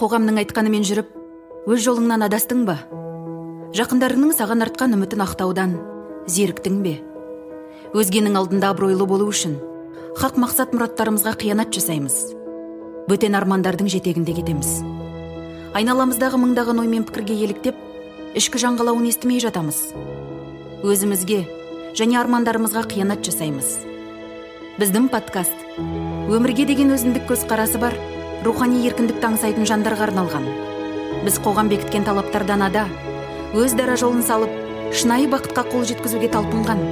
қоғамның айтқанымен жүріп, өз жолыңнан адастың ба? Жақындарыңның саған артқан үмітін ақтаудан зеріктің бе? Өзгенің алдында абыройлы болу үшін хақ мақсат мұраттарымызға қиянат жасаймыз. Бөтен армандардың жетегінде кетеміз. Айналамыздағы мыңдаған оймен пікірге еліктеп, ішкі жаңғалауын естімей жатамыз. Өзімізге және армандарымызға қиянат жасаймыз. Біздің подкаст өмірге деген өзіндік көзқарасы бар, рухани еркіндікті аңсайтын жандарға арналған. Біз қоғам бекіткен талаптардан ада, өз дара жолын салып, шынайы бақытқа қол жеткізуге талпынған,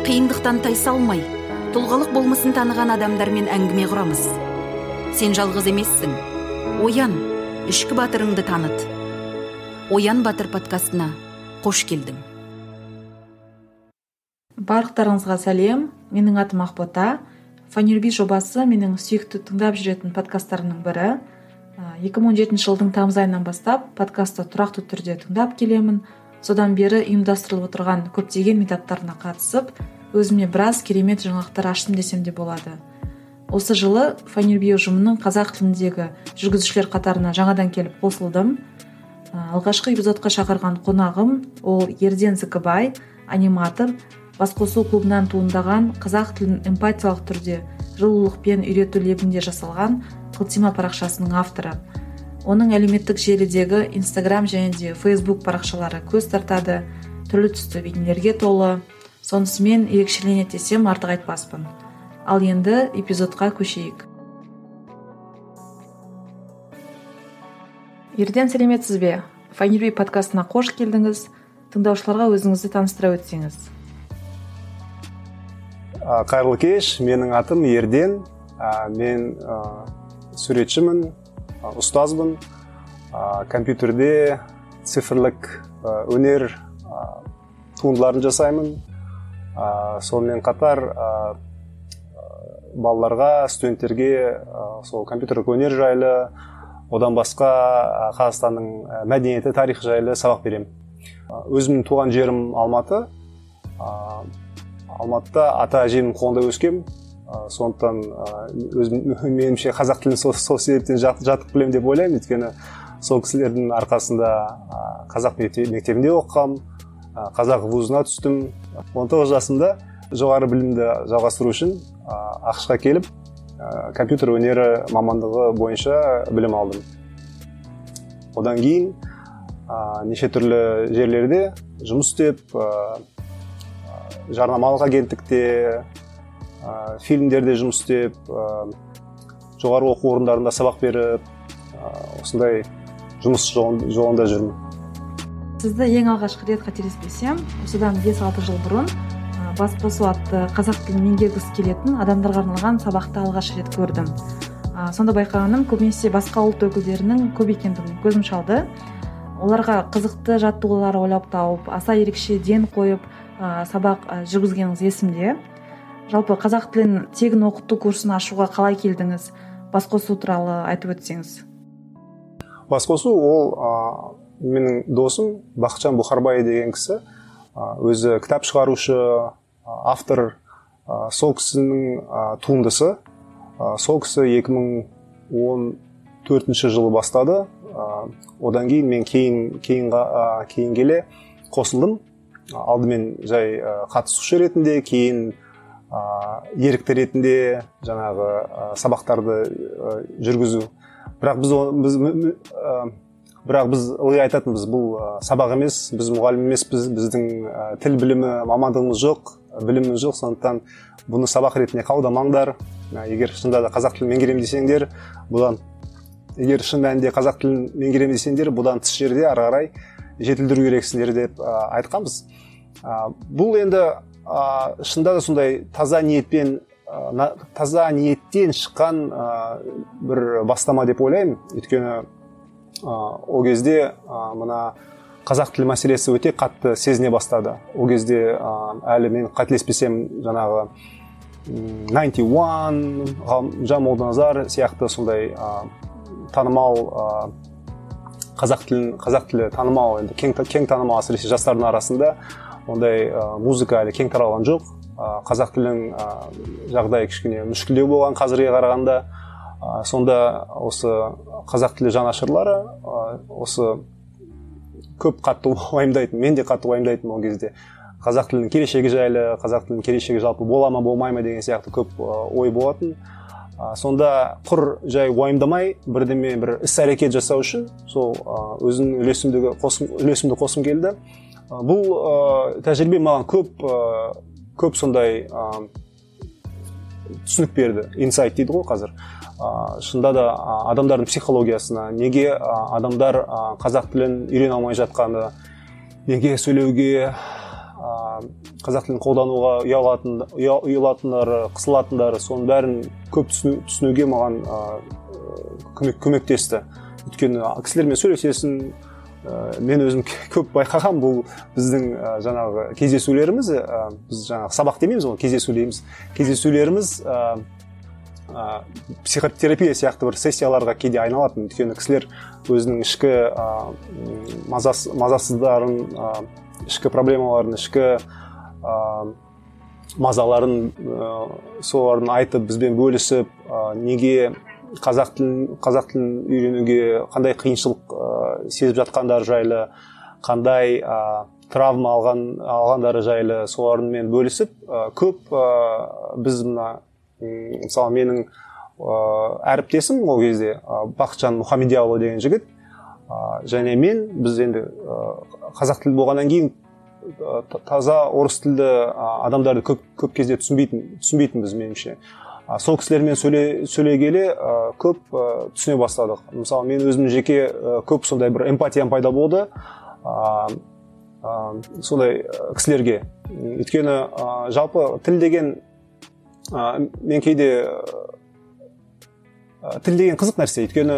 қиындықтан тайсалмай, тұлғалық болмысын таныған адамдармен әңгіме құрамыз. Сен жалғыз емессің. Оян, ішкі батырыңды таныт. Оян Батыр подкастына қош келдің. Барлықтарыңызға сәлем. Менің атым Ақбота. Файнюрби жобасы менің сүйікті тыңдап жүретін подкасттарымның бірі. 2017 жылдың тамыз айынан бастап подкастты тұрақты түрде тыңдап келемін. Содан бері ұйымдастырылып отырған көптеген метаптарына қатысып, өзіме біраз керемет жаңалықтар аштым десем де болады. Осы жылы Файнюрби ұжымының қазақ тіліндегі жүргізушілер қатарына жаңадан келіп қосылдым. Алғашқы эпизодқа шақырған қонағым ол Ерден Зікібай, аниматор, Басқосу клубынан туындаған қазақ тілін эмпатиялық түрде жылулықпен үйрету лебінде жасалған Қылтима парақшасының авторы. Оның әлеуметтік желідегі Instagram және де Facebook парақшалары көз тартады, түрлі түсті бейнелерге толы. Сонысымен ерекшеленеді десем артық айтпаспын. Ал енді эпизодқа көшейік. Ерден, сәлеметсіз бе? Файнюрби подкастына қош келдіңіз. Тыңдаушыларға өзіңізді таныстыра өтсеңіз. Қайырлы кеш, менің атым Ерден. Мен суретшімін, ұстазбын. Компьютерде цифрлік өнер туындыларын жасаймын. Сонымен қатар балаларға, студенттерге сол компьютерлік өнер жайлы, одан басқа Қазақстанның мәдениеті, тарихы жайлы сабақ беремін. Өзімнің туған жерім Алматы. Алматыда ата-әжемнің қолында өскем. Сондықтан меніңше қазақ тілін сол себептен жатық білемін деп ойлаймын. Өйткені сол кісілердің арқасында қазақ мектебінде оқығам, қазақ вузына түстім. 19 жасымда жоғары білімді жалғастыру үшін ақш-қа келіп, компьютер өнері мамандығы бойынша білім алдым. Одан кейін неше түрлі жерлерде жұмыс істеп, жарнамалық агенттікте, фильмдерде жұмыс істеп, жоғары оқу орындарында сабақ беріп, осындай жұмыс жолында жүрмін. Сізді ең алғашқы рет қателеспесем, осыдан 5-6 жыл бұрын Басқосу атты қазақ тілін меңгергісі келетін адамдарға арналған сабақты алғаш рет көрдім. Сонда байқағаным, көбінесе басқа ұлт өкілдерінің көп екендігін көзім шалды. Оларға қызықты жаттығулар ойлап тауып, аса ерекше ден қойып, сабақ жүргізгеніңіз есімде. Жалпы қазақ тілін тегін оқыту курсын ашуға қалай келдіңіз? Басқосу туралы айтып өтсеңіз. Басқосу ол менің досым Бақытжан Бұхарбай деген кісі. Өзі кітап шығарушы, автор. Сол кісінің туындысы. Сол кісі 2014 жылы бастады. Одан кейін мен кейін келе қосылдым. Алдымен жай қатысушы ретінде, кейін ерікті ретінде жаңағы сабақтарды жүргізу. Бірақ біз ылғи айтатынбыз, бұл сабақ емес, біз мұғалім емес, біздің тіл білімі, мамандығымыз жоқ, біліміміз жоқ. Сондықтан бұны сабақ ретінде қабылдамаңдар. Егер шынында да қазақ тілін меңгеремін десеңдер, бұдан тыс жерде ары қарай жетілдіру керексіңдер деп айтқанбыз. Бұл енді шынында да сондай таза ниеттен шыққан бір бастама деп ойлаймын. Өйткені ол кезде мына қазақ тілі мәселесі өте қатты сезіне бастады. Ол кезде әлі мен қателеспесем жаңағы 91, Ғалымжан Молданазар сияқты сондай танымал қазақ тілі танымал, енді кең танымал, әсіресе жастардың арасында ондай музыка әлі кең таралған жоқ. Қазақ тілінің жағдайы кішкене мүшкілдеу болған қазірге қарағанда. Сонда осы қазақ тілі жанашырлары осы көп қатты уайымдайтын, мен де қатты уайымдайтын ол кезде. Қазақ тілінің келешегі жайлы, қазақ тілінің келешегі жалпы бола ма болмай ма деген сияқты көп ой болатын. Сонда құр жай уайымдамай бірдеме бір іс-әрекет жасау үшін сол өзінің үлесімді қосқым келді. Бұл тәжірибе маған көп сондай түсінік берді. Инсайт дейді ғой қазір. Шында да адамдардың психологиясына, неге адамдар қазақ тілін үйрене алмай жатқаны, неге сөйлеуге, қазақ тілін қолдануға ұялатындары, қысылатындары, соның бәрін көп түсінуге маған көмектесті. Өйткені кісілермен сөйлесесің, мен өзім көп байқаған, бұл біздің жаңағы кездесулеріміз, біз жаңағы сабақ демейміз ғой, кездесулеріміз психотерапия сияқты бір сессияларға кейде айналатын. Өйткені кісілер өзінің ішкі мазасыздарын, ішкі проблемаларын, ішкі мазаларын солардың айтып, бізбен бөлісіп, неге қазақ тілін үйренуге қандай қиыншылық сезіп жатқандары жайлы, қандай травма алғандары жайлы солармен бөлісіп, көп біз мысалы менің әріптесім ол кезде Бақытжан Мұхамедияұлы деген жігіт, және біз енді қазақ тілі болғаннан кейін таза орыс тілді адамдарды көп кезде түсінбейтінбіз меніңше. Сол кісілермен сөйлей келе көп түсіне бастадық. Мысалы мен өзім жеке көп сондай бір эмпатиям пайда болды сондай кісілерге. Өйткені жалпы тіл деген мен кейде тіл деген қызық нәрсе. Өйткені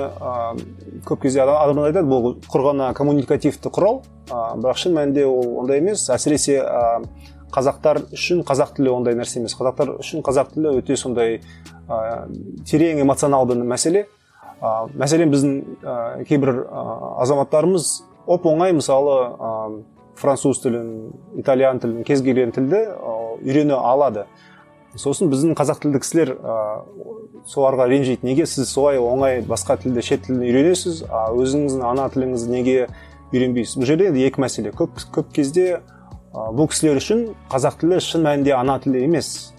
көп кезде адамдар айтады, бұл құрғана коммуникативті құрал, бірақ шын мәнінде ол ондай емес. Әсіресе қазақтар үшін қазақ тілі ондай нәрсе емес. Қазақтар үшін қазақ тілі өте сондай терең эмоционалды мәселе. Мәселен біздің кейбір азаматтарымыз оп-оңай мысалы француз тілін, итальян тілін, кез келген тілді үйрене алады. Сосын біздің қазақ тілді кісілер соларға ренжиді. Неге сіз солай оңай басқа тілді, шет тілін үйренесіз, өзіңіздің ана тіліңізді неге үйренбейсіз? Бұл жерде екі мәселе. Көп кезде бұл кісілер үшін қазақ тілі шын мәнінде ана тілі емес,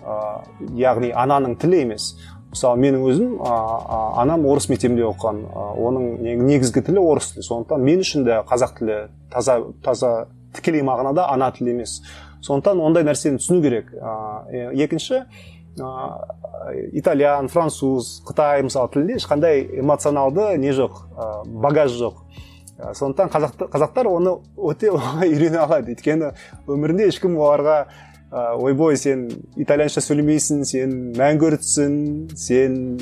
яғни ананың тілі емес. Мысалы менің өзім анам орыс мектебінде оқыған, оның негізгі тілі орыс тілі. Сондықтан мен үшін де қазақ тілі таза тікелей мағынада ана тілі емес. Сондықтан ондай нәрсені түсіну керек. Екінші, итальян, француз, қытай мысалы тілінде ешқандай эмоционалды не жоқ, багаж жоқ. Сондықтан қазақтар оны өте оңай үйрене алады. Өйткені өмірінде ешкім оларға ойбой, сен итальянша сөйлемейсің, сен мәңгүртсің, сен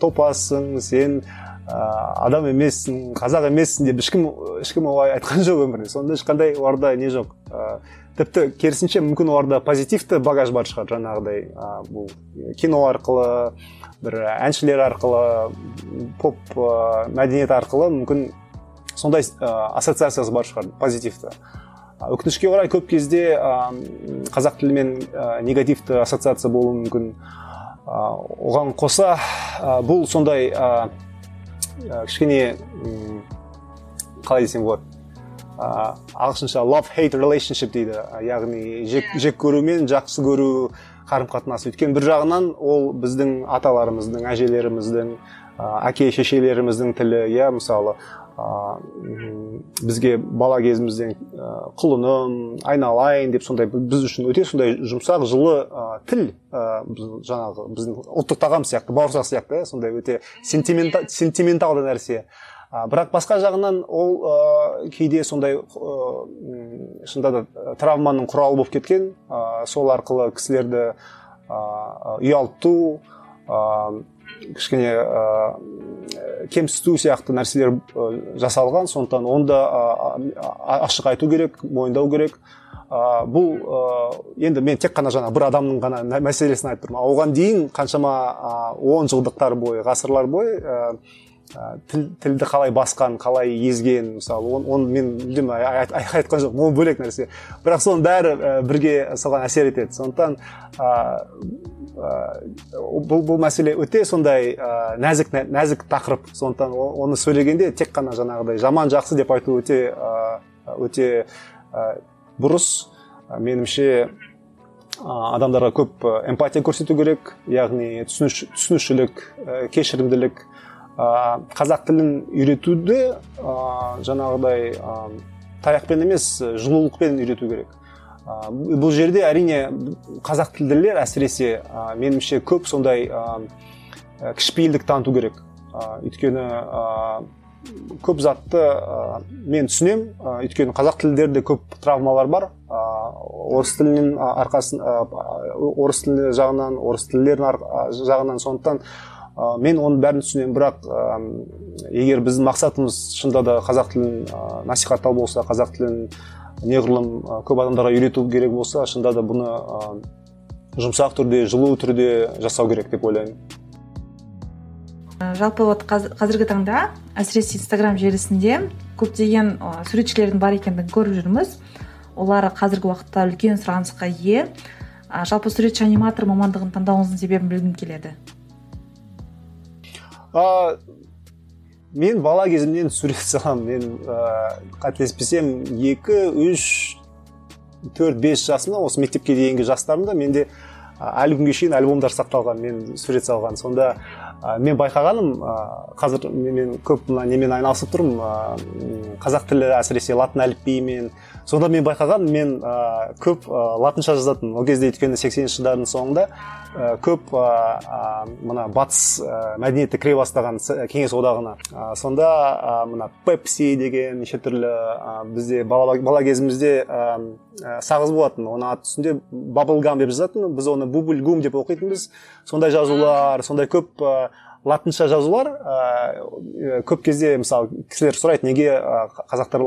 топассың, сен адам емессің, қазақ емессің деп ешкім олай айтқан жоқ өмірде. Сонда ешқандай оларда не жоқ. Тіпті керісінше мүмкін оларда позитивті багаж бар шығар, жаңағыдай бұл кино арқылы, бір әншілер арқылы, поп мәдениет арқылы мүмкін сондай ассоциациясы бар шығар, позитивті. Өкінішке орай көп кезде қазақ тілімен негативті ассоциация болуы мүмкін. Оған қоса бұл сондай кішкене қалай десем болады, ағылшынша love-hate relationship дейді, яғни жек көру мен жақсы көру қарым-қатынасы. Өйткені бір жағынан ол біздің аталарымыздың, әжелеріміздің, әке-шешелеріміздің тілі, мысалы бізге бала кезімізден құлыным, айналайын деп сондай біз үшін өте сондай жұмсақ, жылы тіл, жаңағы біздің ұлттық тағам сияқты, бауырсақ сияқты, сондай өте сентименталды нәрсе. Бірақ басқа жағынан ол кейде сондай шында да травманың құралы болып кеткен, сол арқылы кісілерді ұялту, кішкене кемсіту сияқты нәрселер жасалған. Сондықтан онда ашық айту керек, мойындау керек. Бұл енді мен тек қана жаңа бір адамның ғана мәселесін айтып тұрмын. Оған дейін қаншама 10 жылдықтар бойы, ғасырлар бойы тілді қалай басқан, қалай езген, мысалы оны мен мүлдем айтқан жоқпын, ол бөлек нәрсе, бірақ соның бәрі бірге соған әсер етеді. Сондықтан бұл мәселе өте сондай нәзік тақырып. Сондықтан оны сөйлегенде тек қана жаңағыдай жаман жақсы деп айту өте бұрыс. Меніңше адамдарға көп эмпатия көрсету керек, яғни түсінушілік, кешірімділік. Қазақ тілін үйретуді жаңағыдай таяқпен емес, жылулықпен үйрету керек. Бұл жерде әрине қазақ тілділер әсіресе меніңше көп сондай кішіпейілдік таныту керек. Өйткені көп затты мен түсінем, өйткені қазақ тілдерде көп травмалар бар. Орыс тілінің орыс тілі жағынан, орыс тілдерінің жағынан, сондықтан мен оның бәрін түсінемін, бірақ егер біздің мақсатымыз шынында да қазақ тілін насихаттау болса, қазақ тілін неғұрлым көп адамдарға үйрету керек болса, шынында да бұны жұмсақ түрде, жылу түрде жасау керек деп ойлаймын. Жалпы қазіргі таңда әсіресе Instagram желісінде көптеген суретшілердің бар екендігін көріп жүрміз. Олар қазіргі уақытта үлкен сұранысқа ие. Жалпы суретші аниматор мамандығын таңдауыңыздың себебін білгім келеді. Мен бала кезімнен сурет саламын. Мен қателеспесем 2, 3, 4, 5 жасымда, осы мектепке дейінгі жастарымда менде әлі күнге шейін альбомдар сақталған, мен сурет салған. Сонда мен байқағаным, қазір мен көп немен айналысып тұрмын, қазақ тілі әсіресе латын әліпбиімен. Сонда мен байқағаным, мен көп латынша жазатын. Ол кезде өйткені 80-ші жылдардың соңында көп мына батыс мәдениеті кіре бастаған кеңес одағына. Сонда мына Pepsi деген неше түрлі бізде бала кезімізде сағыз болатын. Оны аты үстінде Bubblegum деп жазатын. Біз оны Bubblegum деп оқитынбыз. Сондай жазулар, сондай көп латынша жазулар көп кезде, мысалы, кісілер сұрайды, неге қазақтар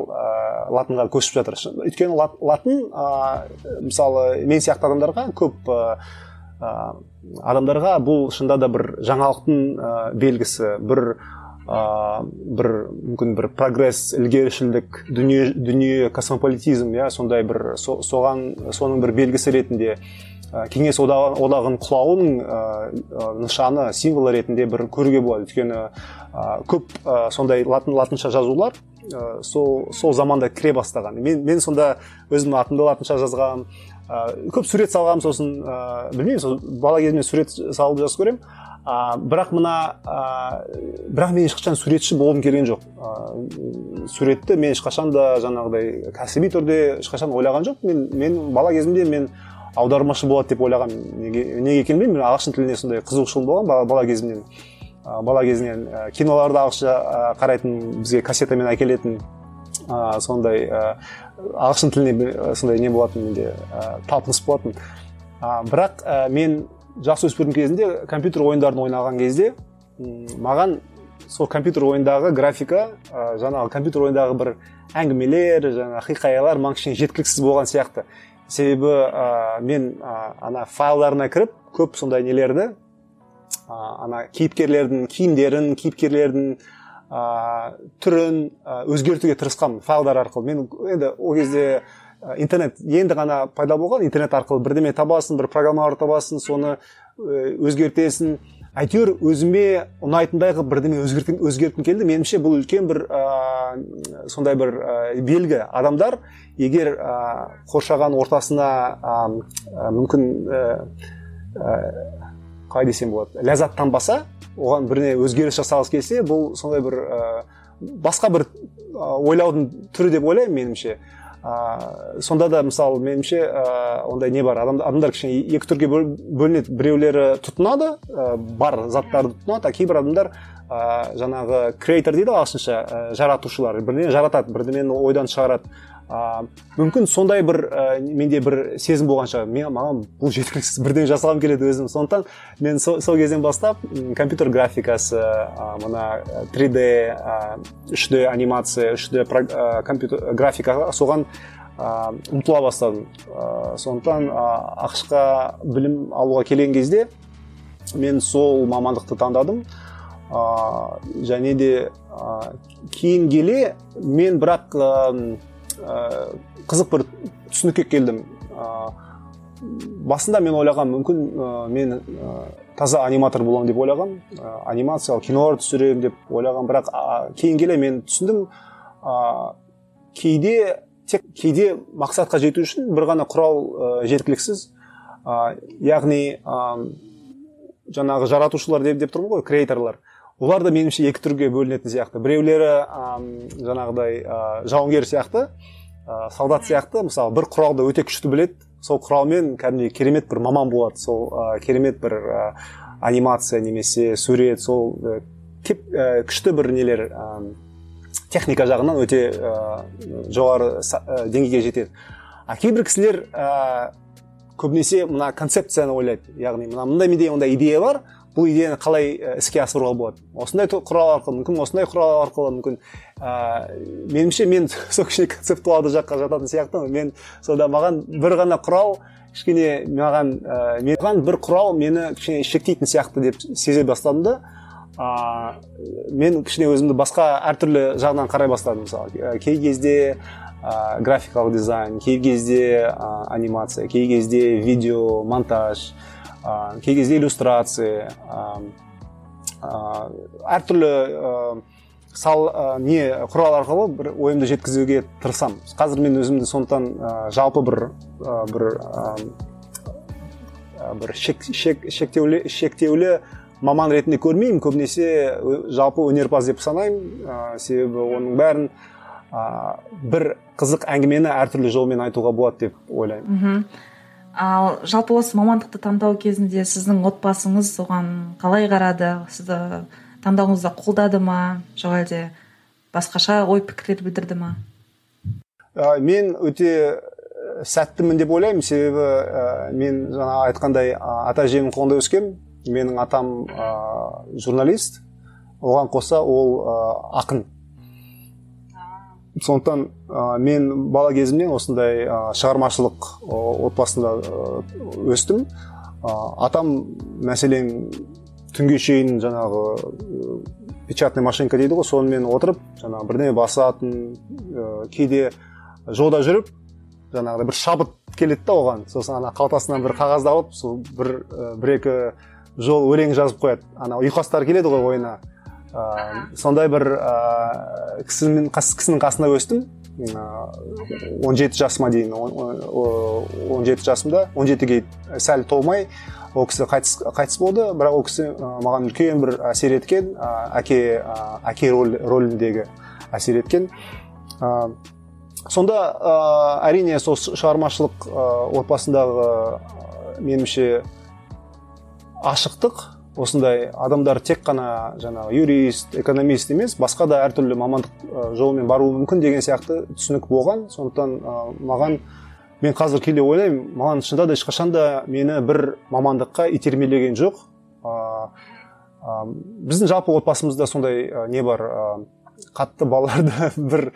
латынға көшіп жатыр. Өйткені латын, мысалы, мен сияқты адамдарға, көп адамдарға бұл шында да бір жаңалықтың белгісі, мүмкін бір прогресс, ілгерішілдік, дүние космополитизм, сондай бір соның бір белгісі ретінде кеңес одағының құлауының нышаны, символы ретінде бір көруге болады. Өйткені көп сондай латынша жазулар сол заманда кіре бастаған. Мен сонда өзімнің атымды латынша жазғам, көп сурет салғам, сосын білмеймін, бала кезімнен сурет салуды жақсы көрем. Бірақ мен ешқашан суретші болғым келген жоқ. Суретті мен ешқашан да жаңағыдай кәсіби түрде ешқашан ойлаған жоқ. Мен бала кезімде мен аудармашы болады деп ойлаған. Неге екенін білмеймін, мен ағылшын тіліне сондай қызығушылығым болған бала кезімнен. Бала кезінен киноларды ағылшынша қарайтын, бізге кассетамен әкелетін, сондай ағылшын тіліне сондай не болатын, менде талпыныс болатын. Бірақ мен жас өспірім кезінде компьютер ойындарын ойнаған кезде маған сол компьютер ойындағы графика, жаңағы компьютер ойындағы бір әңгімелер, жаңағы хикаялар маған кішкене жеткіліксіз болған сияқты. Себебі мен ана файлдарына кіріп көп сондай нелерді, ана кейіпкерлердің киімдерін, кейіпкерлердің түрін өзгертуге тырысқанмын файлдар арқылы. Мен енді ол кезде интернет енді ғана пайда болған, интернет арқылы бірдеме табасың, бір программалар табасың, соны өзгертесің. Әйтеуір өзіме ұнайтындай қылып бірдеме өзгерткім келді. Меніңше бұл үлкен бір сондай бір белгі. Адамдар егер қоршаған ортасына мүмкін қалай десем болады, ләззаттанбаса, оған біріне өзгеріс жасағысы келсе, бұл сондай бір басқа бір ойлаудың түрі деп ойлаймын меніңше. Сонда да мысалы меніңше ондай не бар, адамдар кішкене екі түрге бөлінеді. Біреулері тұтынады, бар заттарды тұтынады, кейбір адамдар жаңағы креатор дейді ағылшынша, жаратушылар, бірдеңе жаратады, бірдеңені ойдан шығарады. Мүмкін сондай бір менде бір сезім болған шығар, маған бұл жеткіліксіз, бірдеңе жасағым келеді өзім. Сондықтан мен сол кезден бастап компьютер графикасы, мына 3D, 3D анимация, 3D компьютер графикаға соған ұмтыла бастадым. Сондықтан ақшқа білім алуға келген кезде мен сол мамандықты таңдадым. және де кейін келе мен бірақ қызық бір түсінікке келдім. Басында мен ойлаған, мүмкін мен таза аниматор боламын деп ойлаған, анимациялық кинолар түсіремін деп ойлаған, бірақ кейін келе мен түсіндім, кейде мақсатқа жету үшін бір ғана құрал жеткіліксіз. Яғни жаңағы жаратушылар деп тұрмын ғой, креаторлар. Олар да меніңше екі түрге бөлінетін сияқты. Біреулері жаңағыдай жауынгер сияқты, солдат сияқты, мысалы бір құралды өте күшті біледі, сол құралмен кәдімгідей керемет бір маман болады, сол керемет бір анимация немесе сурет, сол күшті бір нелер техника жағынан өте жоғары деңгейге жетеді. Кейбір кісілер көбінесе мына концепцияны ойлайды, яғни мындай идея бар, бұл идеяны қалай іске асыруға болады. Осындай құрал арқылы, мүмкін осындай құрал арқылы, мүмкін меніңше мен сол кішкене концептуалды жаққа жататын сияқты. Мен сонда маған бір ғана құрал кішкене маған бір құрал мені кішкене шектейтін сияқты деп сезе бастадым да, мен кішкене өзімді басқа әртүрлі жағынан қарай бастадым. Мысалы, кей кезде графикалық дизайн, кей кезде анимация, кей кезде видео, монтаж, кей кезде иллюстрация, әртүрлі құрал арқылы бір ойымды жеткізуге тырысам. Қазір мен өзімді сондықтан жалпы бір шектеулі маман ретінде көрмеймін, көбінесе жалпы өнерпаз деп санаймын, себебі оның бәрін бір қызық әңгімені әртүрлі жолмен айтуға болады деп ойлаймын. Ал жалпы осы мамандықты таңдау кезінде сіздің отбасыңыз оған қалай қарады? Сізді таңдауыңызда қолдады ма, жоқ әлде басқаша ой пікірлер білдірді ма? Мен өте сәттімін деп ойлаймын, себебі мен жаңа айтқандай ата-әжемнің қолында өскем. Менің атам журналист, оған қоса ол ақын. Сондықтан мен бала кезімнен осындай шығармашылық отбасында өстім. Атам мәселен түнге шейін жаңағы печатный машинка дейді ғой, сонымен отырып жаңағы бірдеңе басатын, кейде жолда жүріп жаңағыдай бір шабыт келеді да оған, сосын қалтасынан бір қағазды алып, сол бір-екі жол өлең жазып қояды. Ұйқастар келеді ғой ойына. Сондай бір кісінің қасында өстім. 17 жасыма дейін, 17 жасымда, 17-ге сәл толмай ол кісі қайтыс болды, бірақ ол кісі маған үлкен бір әсер еткен, әке рөліндегі әсер еткен. Сонда әрине сол шығармашылық отбасындағы меніңше ашықтық, осындай адамдар тек қана жаңағы юрист, экономист емес, басқа да әртүрлі мамандық жолымен баруы мүмкін деген сияқты түсінік болған. Сондықтан мен қазір келе ойлаймын, маған шынында да ешқашан да мені бір мамандыққа итермелеген жоқ. Біздің жалпы отбасымызда сондай не бар, қатты балаларды бір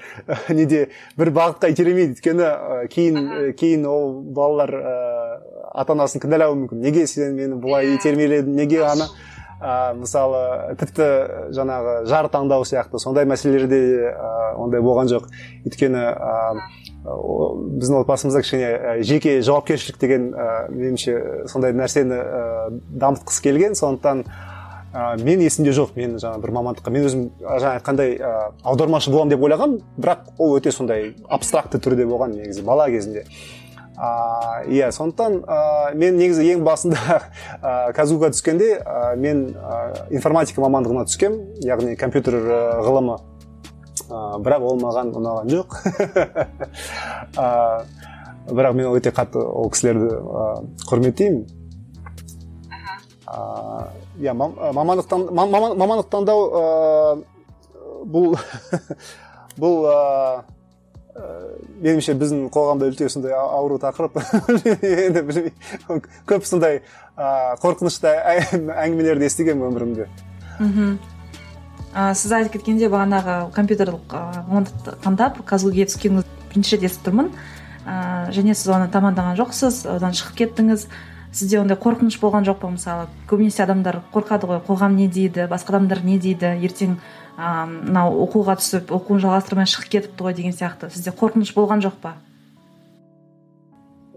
бағытқа итермейді. Өйткені кейін ол балалар ата-анасын кінәлауы мүмкін. Неге сен мені бұлай итермеледің, неге мысалы тіпті жаңағы жар таңдау сияқты сондай мәселелерде ондай болған жоқ. Өйткені біздің отбасымызда кішкене жеке жауапкершілік деген меніңше сондай нәрсені дамытқысы келген. Сондықтан мен есімде жоқ, мен жаңа бір мамандыққа, мен өзім жаңа айтқандай аудармашы боламын деп ойлағам, бірақ ол өте сондай абстракты түрде болған негізі бала кезінде. Иә, сондықтан мен негізі ең басында казуға түскенде мен информатика мамандығына түскем, яғни компьютер ғылымы, бірақ ол маған ұнаған жоқ. Бірақ мен өте қатты ол кісілерді құрметтеймін. Иә, мамандық таңдау бұл меніңше біздің қоғамда өте сондай ауру тақырып. Енді білмеймін, көп сондай қорқынышты әңгімелерді естігем өмірімде. Сіз айтып кеткенде бағанағы компьютерлік мамандықты таңдап казгуге түскеніңіз бірінші рет естіп тұрмын. Және сіз оны тамамдаған жоқсыз, одан шығып кеттіңіз. сізде ондай қорқыныш болған жоқ па? Мысалы көбінесе адамдар қорқады ғой, қоғам не дейді, басқа адамдар не дейді, ертең мынау оқуға түсіп оқуын жалғастырмай шығып кетіпті ғой деген сияқты. Сізде қорқыныш болған жоқ па?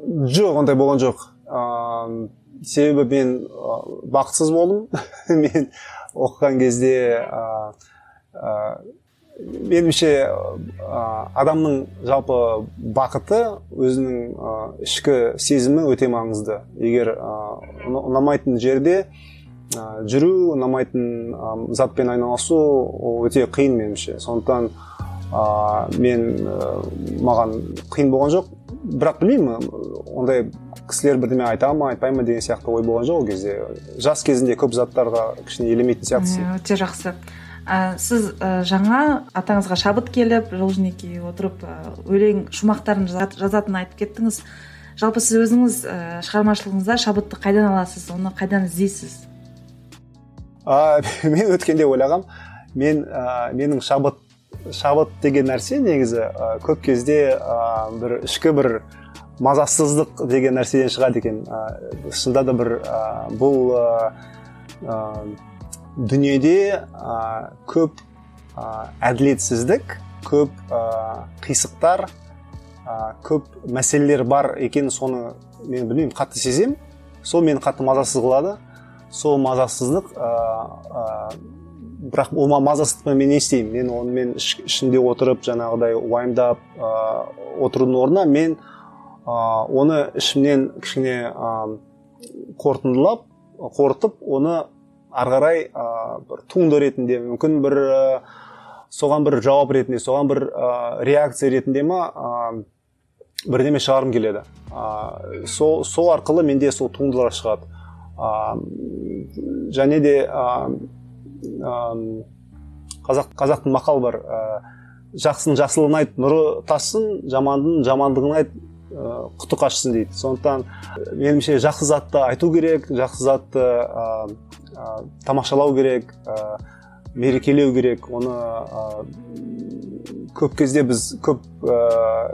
Жоқ, ондай болған жоқ. Себебі мен бақытсыз болдым. Мен оқыған кезде меніңше адамның жалпы бақыты өзінің ішкі сезімі өте маңызды. Егер ұнамайтын жерде жүру, ұнамайтын затпен айналысу ол өте қиын меніңше. Сондықтан маған қиын болған жоқ. Бірақ білмеймін, ондай кісілер бірдеме айта ма, айтпай ма деген сияқты ой болған жоқ ол кезде. Жас кезінде көп заттарға кішкене елемейтін сияқты. Өте жақсы. Сіз жаңа атаңызға шабыт келіп, жол-жөнекей отырып, өлең шумақтарын жазатынын айтып кеттіңіз. Жалпы сіз өзіңіз шығармашылығыңызда шабытты қайдан аласыз, оны қайдан іздейсіз? Мен өткенде ойлағам, менің шабыт деген нәрсе негізі көп кезде бір ішкі бір мазасыздық деген нәрседен шығады екен. Шынында да бір бұл дүниеде көп әділетсіздік, көп қисықтар, көп мәселелер бар екен, соны мен білмеймін, қатты сезем. Сол мені қатты мазасыз қылады. Сол мазасыздық, бірақ ол мазасыздықпен мен не істеймін? Мен онымен ішінде отырып, жаңағыдай уайымдап отырудың орнына мен оны ішімнен кішкене қорытып, оны ары қарай бір туынды ретінде, мүмкін бір соған бір жауап ретінде, соған бір реакция ретінде бірдеме шығарым келеді. Сол арқылы менде сол туындылар шығады. Және де қазақтың мақалы бар, жақсының жақсылығын айт, нұры тассын, жамандың жамандығын айт, құты қашсын дейді. Сондықтан меніңше жақсы затты айту керек, жақсы затты тамашалау керек, мерекелеу керек. Оны көп кезде біз көп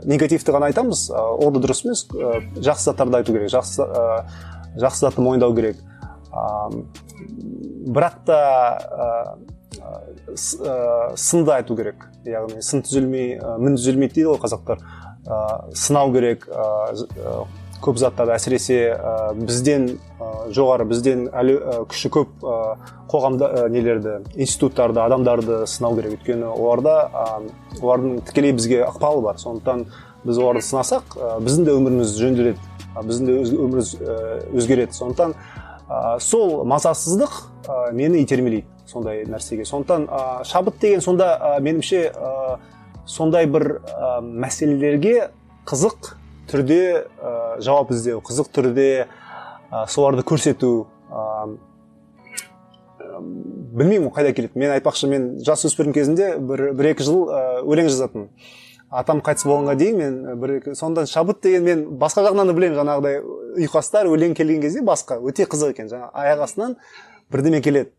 негативті ғана айтамыз, ол да дұрыс емес. Жақсы заттарды айту керек, жақсы затты мойындау керек. Бірақ та сынды айту керек. Яғни сын түзелмей, мін түзелмейді дейді ғой қазақтар. Сынау керек, көп заттарды, әсіресе бізден жоғары, бізден күші көп қоғамда нелерді, институттарды, адамдарды сынау керек. Өйткені олардың тікелей бізге ықпалы бар. Сондықтан біз оларды сынасақ, біздің де өміріміз жөнделеді, біздің де өміріміз өзгереді. Сондықтан сол мазасыздық мені итермелейді сондай нәрсеге. Сондықтан шабыт деген сонда меніңше сондай бір мәселелерге қызық түрде жауап іздеу, қызық түрде соларды көрсету. Білмеймін қайда келеді. Мен айтпақшы, мен жасөспірім кезінде бір-екі жыл өлең жазатын. Атам қайтыс болғанға дейін мен сонда шабыт деген мен басқа жағынан да білемін, жаңағыдай ұйқастар, өлең келген кезде басқа өте қызық екен. Жаңа аяқ астынан бірдеме келеді.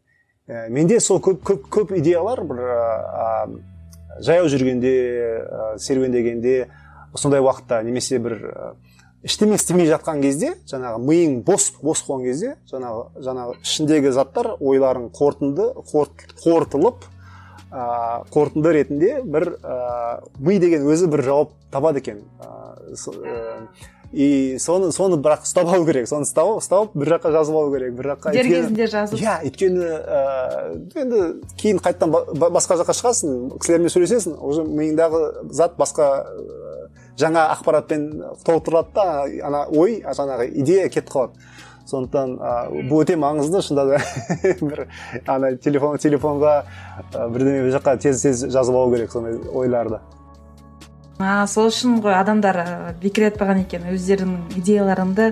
Менде сол көп идеялар бір жаяу жүргенде, серуендегенде, сондай уақытта, немесе бір ештеңе істемей жатқан кезде, жаңағы миың бос болған кезде, жаңағы ішіндегі заттар, ойларың қорытылып, қорытынды ретінде бір ми деген өзі бір жауап табады екен. И соны бірақ ұстап алу керек. Соны ұстап бір жаққа жазып алу керек. Дер кезінде жазып. Иә, өйткені енді кейін қайттан басқа жаққа шығасың, кісілермен сөйлесесің, уже миыңдағы зат басқа жаңа ақпаратпен толтырылады да, ана ой, жаңағы идея кетіп қалады. Сондықтан бұл өте маңызды, шында да бір ана телефонға бірдеме бір жаққа тез жазып алу керек сондай ойларды. Сол үшін ғой адамдар бекер айтпаған екен, өздерінің идеяларыңды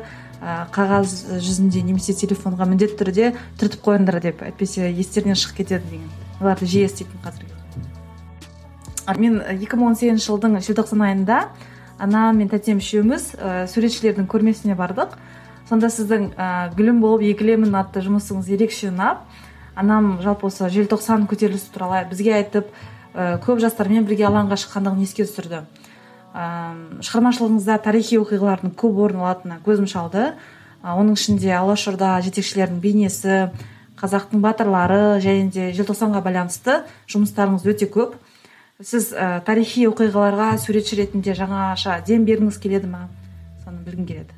қағаз жүзінде немесе телефонға міндетті түрде түртіп қойыңдар деп, әйтпесе естерінен шығып кетеді деген. Оларды жиі еститін қазіргі. Мен 2018 жылдың желтоқсан айында анам мен тәтем үшеуміз суретшілердің көрмесіне бардық. Сонда сіздің гүлім болып егілемін атты жұмысыңыз ерекше ұнап, анам жалпы осы желтоқсан көтерілісі туралы бізге айтып, көп жастармен бірге алаңға шыққандығын еске түсірді. Шығармашылығыңызда тарихи оқиғалардың көп орын алатынына көзім шалды. Оның ішінде Алашорда жетекшілерінің бейнесі, қазақтың батырлары және де желтоқсанға байланысты жұмыстарыңыз өте көп. Сіз тарихи оқиғаларға суретші ретінде жаңаша дем бергіңіз келеді ма? Соны білгім келеді.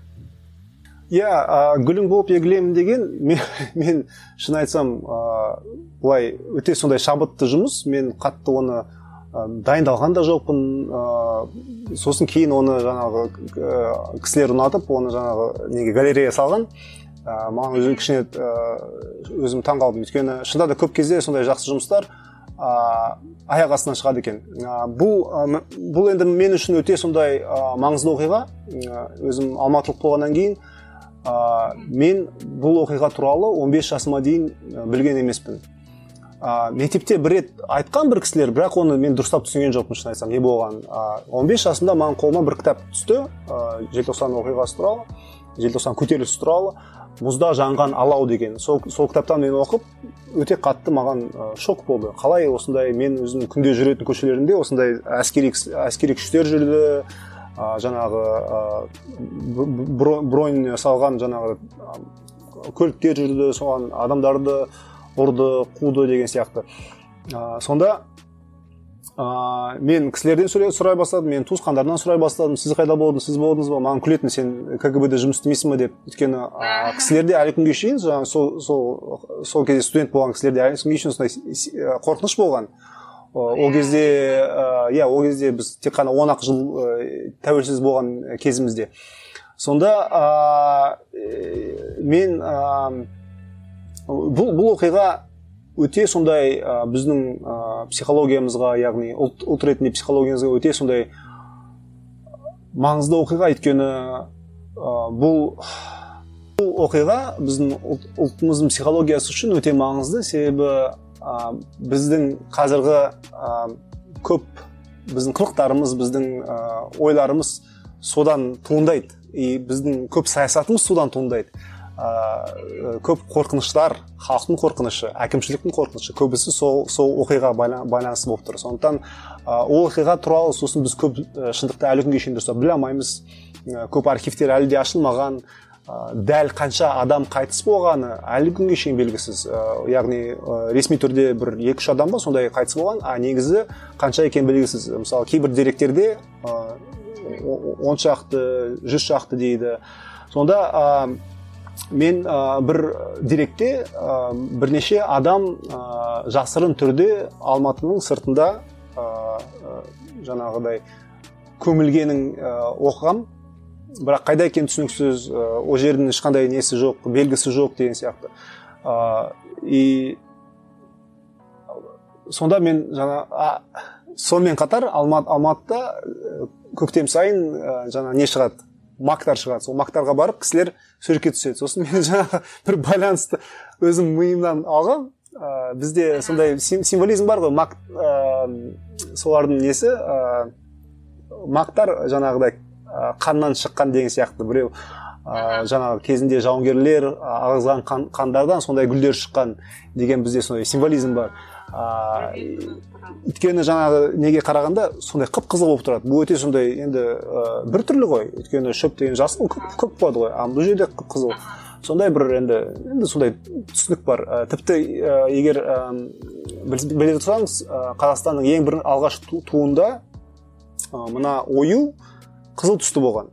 Гүлің болып егілемін деген, мен шын айтсам, бұлай өте сондай шабытты жұмыс. Мен қатты оны дайындалған да жоқпын. Сосын кейін оны жаңағы кісілер ұнатып, оны жаңағы неге галерея салған. Маған өзім кішкене өзім таң қалдым. Өйткені шынында да көп кезде сондай жақсы жұмыстар аяқ астынан шығады екен. Бұл енді мен үшін өте сондай маңызды оқиға. Өзім алматылық болғаннан кейін мен бұл оқиға туралы 15 жасыма дейін білген емеспін. Мектепте бір рет айтқан бір кісілер, бірақ оны мен дұрыстап түсінген жоқпын, шын айтсам, не болған. 15 жасымда маған қолыма бір кітап түсті, желтоқсан оқиғасы туралы, желтоқсан көтерілісі туралы, мұзда жанған алау деген. Сол кітаптан мен оқып, өте қатты маған шок болды. Қалай осындай мен өзім күнде жүретін көшелерінде осындай әскери күштер жүрді, жаңағы бронь салған жаңағы көліктер жүрді, соған адамдарды ұрды, қуды деген сияқты. Сонда мен кісілерден сұрай бастадым, мен туысқандарынан сұрай бастадым, сіз қайда болдыңыз, сіз болдыңыз ба? Маған күлетін, сен КГБ-де жұмыс істемейсің ба деп. Өйткені кісілерде әлі күнге шейін, сол кезде студент болған кісілерде әлі күнге шейін сондай қорқыныш болған. Ол кезде біз тек қана 10 жыл тәуелсіз болған кезімізде. Сонда мен бұл оқиға өте сондай біздің психологиямызға, яғни ұлт ретінде психологиямызға өте сондай маңызды оқиға. Өйткені бұл оқиға біздің ұлтымыздың психологиясы үшін өте маңызды, себебі біздің қазіргі көп біздің қылықтарымыз, біздің ойларымыз содан туындайды, и біздің көп саясатымыз содан туындайды. Көп қорқыныштар, халықтың қорқынышы, әкімшіліктің қорқынышы көбісі сол оқиға байланысты болып тұр. Сондықтан ол оқиға туралы сосын біз көп шындықты әлі күнге шейін дұрыстап біле алмаймыз. Көп архивтер әлі де ашылмаған, дәл қанша адам қайтыс болғаны әлі күнге шейін белгісіз. Яғни ресми түрде бір 2-3 адам ба сондай қайтыс болған, негізі қанша екен белгісіз. Мысалы, кейбір деректерде 10 шақты, 100 шақты дейді. Сонда мен бір деректе бірнеше адам жасырын түрде Алматының сыртында жаңағыдай көмілгенін оқығам, бірақ қайда екен түсініксіз, ол жердің ешқандай несі жоқ, белгісі жоқ деген сияқты. И сонда мен сонымен қатар Алматыда көктем сайын не шығады, мактар шығады. Сол мактарға барып кісілер суретке түседі. Сосын мен жаңағы бір байланысты өзім миымнан алғам. Бізде сондай символизм бар ғой, солардың несі, мактар жаңағыдай қаннан шыққан деген сияқты. Біреу жаңағы кезінде жауынгерлер ағызған қандардан сондай гүлдер шыққан деген бізде сондай символизм бар. Өйткені жаңағы неге қарағанда сондай қып-қызыл болып тұрады. Бұл өте сондай енді бір түрлі ғой. Өйткені шөп деген жасыл көп болады ғой. Бұл жерде қып-қызыл. Сондай бір енді сондай түсінік бар. Тіпті егер біле тұрсаңыз, Қазақстанның ең бір алғаш туында мына ою қызыл түсті болған.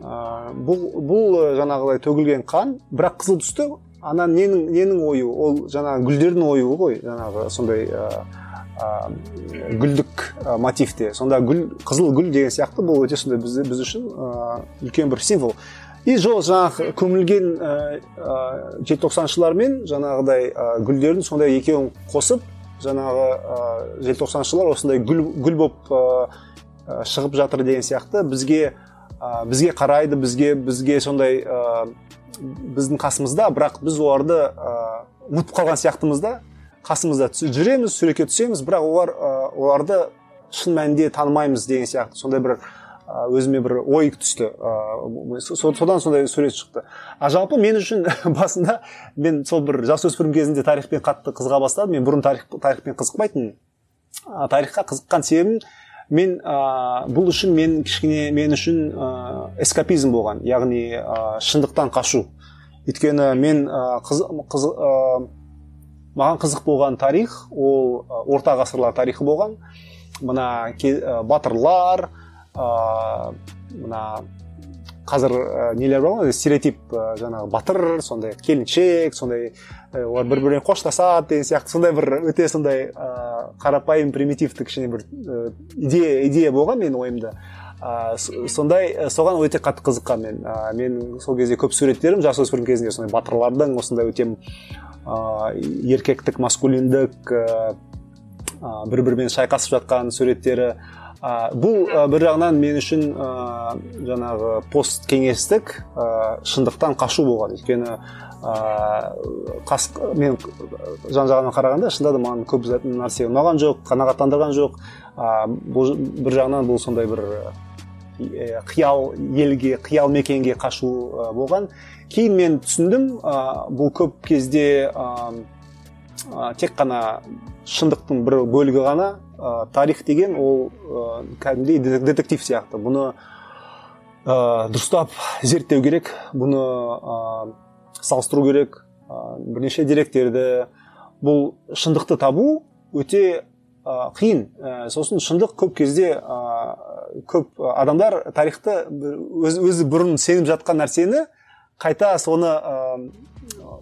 Бұл жаңағылай төгілген қан, бірақ қызыл түсті. Ана ненің ойы? Ол жаңағы гүлдердің ойы ғой, жаңағы сондай гүлдік мотивте. Сонда қызыл гүл деген сияқты бұл өте сондай біз үшін үлкен бір символ. И жаңағы көмілген желтоқсаншылар мен жаңағыдай гүлдердің сондай екеуін қосып, жаңағы желтоқсаншылар осындай гүл болып шығып жатыр деген сияқты бізге қарайды, бізге сондай біздің қасымызда, бірақ біз оларды ұмытып қалған сияқтымыз да, қасымызда жүреміз, суретке түсеміз, бірақ оларды шын мәнінде танымаймыз деген сияқты. Сондай бір өзіме бір ой түсті. Содан сондай сурет шықты. Жалпы мен үшін басында мен сол бір жасөспірім кезінде тарихпен қатты қызыға бастадым. Мен бұрын тарихпен қызықпайтын. Тарихқа қызыққан себебім мен бұл үшін мен үшін эскапизм болған, яғни шындықтан қашу. Өйткені мен маған қызық болған тарих ол орта ғасырлар тарихы болған. Мына батырлар, мына қазір нелер бар ғой, стереотип, жаңағы батыр, сондай келіншек, сондай олар бір-біріне қоштасады деген сияқты, сондай бір өте сондай қарапайым примитивті кішкене бір идея болған менің ойымда. Сондай соған өте қатты қызыққан мен сол кезде көп суреттерім жасөспірім кезінде сондай батырлардың осындай өте еркектік, маскулиндік бір-бірімен шайқасып жатқан суреттері. Бұл бір жағынан мен үшін жаңағы посткеңестік шындықтан қашу болған. Өйткені мен жан-жағынан қарағанда шынында да маған көп нәрсе ұнаған жоқ, қанағаттандырған жоқ. Бұл бір жағынан бұл сондай бір қиял мекенге қашу болған. Кейін мен түсіндім, бұл көп кезде тек қана шындықтың бір бөлігі ғана. Тарих деген ол кәдімгідей детектив сияқты. Бұны дұрыстап зерттеу керек, бұны салыстыру керек, бірнеше деректерді. Бұл шындықты табу өте қиын. Сосын шындық көп кезде көп адамдар тарихты өзі бұрын сеніп жатқан нәрсені қайта соны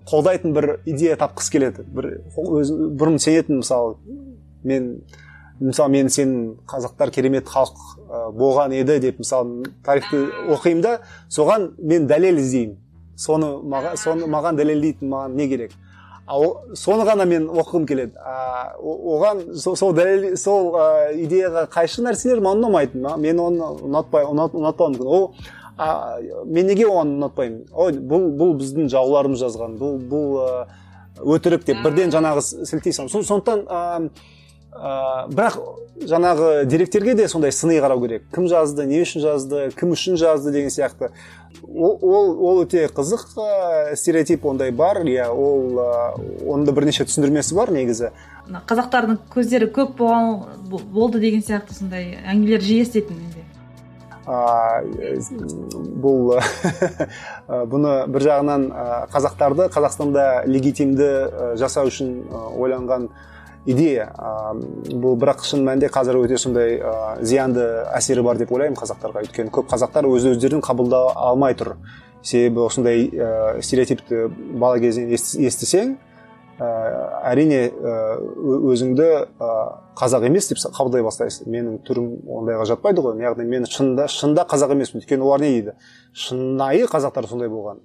қолдайтын бір идея тапқысы келеді. Бұрын сенетін, мысалы мен сенің қазақтар керемет халық болған еді деп мысалы тарихты оқимын да, соған мен дәлел іздеймін. Соны маған дәлелдейтін маған не керек? Соны ғана мен оқығым келеді. Оған сол идеяға қайшы нәрселер маған ұнамайтын. Мен оны ұнатпауым мүмкін. Мен неге оған ұнатпаймын? Бұл біздің жауларымыз жазған. Бұл өтірік деп бірден жаңағы сілтей салам. Сондықтан бірақ жаңағы деректерге де сондай сыни қарау керек. Кім жазды, не үшін жазды, кім үшін жазды деген сияқты. Ол өте қызық стереотип ондай бар. Онда бірнеше түсіндірмесі бар негізі. Қазақтардың көздері көп болды деген сияқты сондай әңгімелер жиі еститін менде. Бұны бір жағынан қазақтарды Қазақстанда легитимді жасау үшін ойланған идея. Бұл бірақ шын мәнінде қазір өте сондай зиянды әсері бар деп ойлаймын қазақтарға. Өйткені көп қазақтар өздерін қабылдай алмай тұр. Себебі осындай стереотипті бала кезінен естісең, әрине өзіңді қазақ емес деп қабылдай бастайсың. Менің түрім ондайға жатпайды ғой. Яғни мен шында қазақ емеспін. Өйткені олар не дейді? Шынайы қазақтар сондай болған.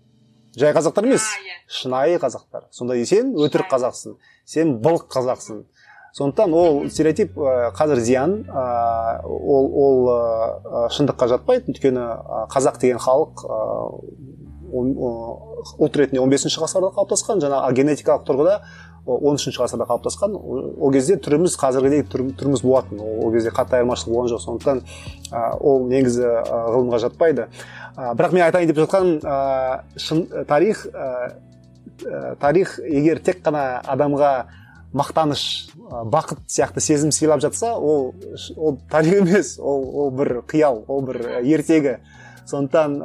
Жай қазақтар емес, шынайы қазақтар. Сонда сен өтірік қазақсың, сен былық қазақсың. Сондықтан ол стереотип қазір зиян, ол шындыққа жатпайды. Өйткені қазақ деген халық ұлт ретінде 15-ші ғасырда қалыптасқан, жаңа генетикалық тұрғыда 13-ші ғасырда қалыптасқан. Ол кезде түріміз қазіргідей түріміз болатын. Ол кезде қатты айырмашылық болған жоқ. Сондықтан ол негізі ғылымға жатпайды. Бірақ мен айтайын деп жатқан тарих егер тек қана адамға мақтаныш, бақыт сияқты сезім сыйлап жатса, ол тарих емес, ол бір қиял, ол бір ертегі. Сондықтан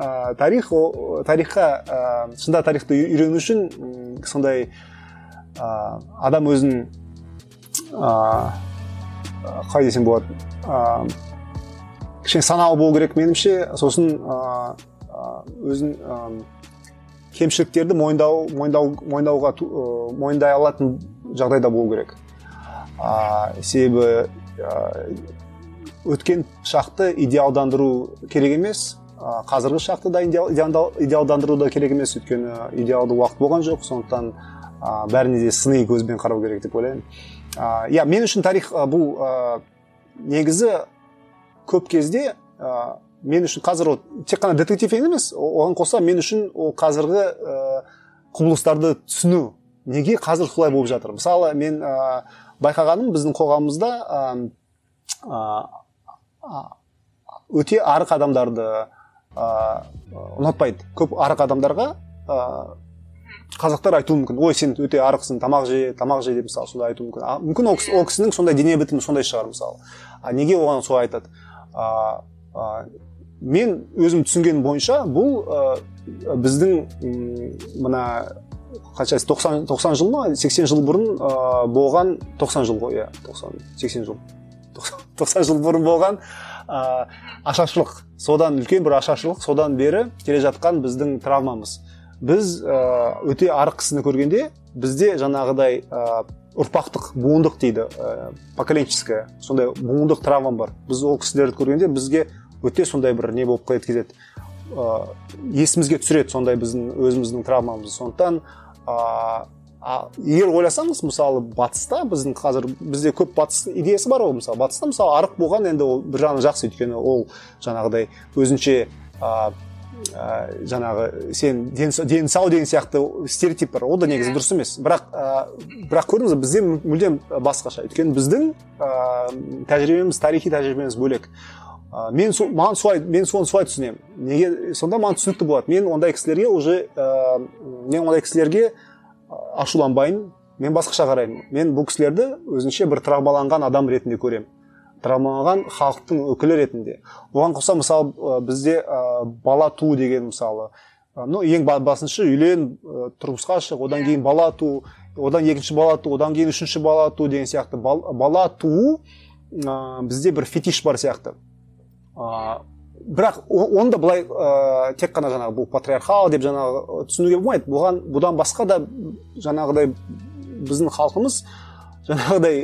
шында тарихты үйрену үшін сондай адам өзін қалай десем болады, кішкене саналы болу керек меніңше. Сосын өзін кемшіліктерді мойындай алатын жағдайда болу керек. Себебі өткен шақты идеалдандыру керек емес, қазіргі шақты да идеалдандыру да керек емес. Өйткені идеалды уақыт болған жоқ. Сондықтан бәріне де сыни көзбен қарау керек деп ойлаймын. Мен үшін тарих бұл негізі көп кезде мен үшін қазір тек қана детектив емес, оған қоса мен үшін ол қазіргі құбылыстарды түсіну, неге қазір солай болып жатыр. Мысалы, мен байқағаным біздің қоғамымызда өте арық адамдарды ұнатпайды. Көп арық адамдарға қазақтар айтуы мүмкін, ой сен өте арықсың, тамақ же деп мысалы солай айтуы мүмкін. Мүмкін ол кісінің сондай дене бітімі сондай шығар мысалы. Неге оған солай айтады? Мен өзім түсінгенім бойынша бұл біздің мына қаншасы 90 жыл ма 80 жыл бұрын болған 90 жыл ғой, 80 жыл 90 жыл бұрын болған ашаршылық, содан үлкен бір ашаршылық, содан бері келе жатқан біздің травмамыз. Біз өте арық кісіні көргенде бізде жаңағыдай ұрпақтық буындық дейді, поколенческое, сондай буындық травма бар. Біз ол кісілерді көргенде бізге өте сондай бір не болып кетеді, есімізге түсіреді сондай біздің өзіміздің травмамыз. Сондықтан егер ойласаңыз, мысалы батыста біздің қазір бізде көп батыс идеясы бар ғой, мысалы батыста мысалы арық болған енді ол бір жағынан жақсы, өйткені ол жаңағыдай өзінше жаңағы сен дені сау деген сияқты стереотип бар, ол да негізі дұрыс емес. Бірақ көрдіңіз, бізде мүлдем басқаша, өйткені біздің тәжірибеміз, тарихи тәжірибеміз бөлек. Мен соны солай түсінемін. Неге сонда маған түсінікті болады. Мен ондай кісілерге ашуланбаймын, мен басқаша қараймын. Мен бұл кісілерді өзінше бір травмаланған адам ретінде көремін, травмаланған халықтың өкілі ретінде. Оған қоса мысалы бізде бала туу деген мысалы, ең басыншы үйлен, тұрмысқа шық, одан кейін бала туу, одан екінші бала туу, одан кейін үшінші бала туу деген сияқты. Бала туу бізде бір фетиш бар сияқты. Бірақ оны да былай тек қана жаңағы бұл патриархал деп жаңағы түсінуге болмайды. Бұдан басқа да жаңағыдай біздің халқымыз жаңағыдай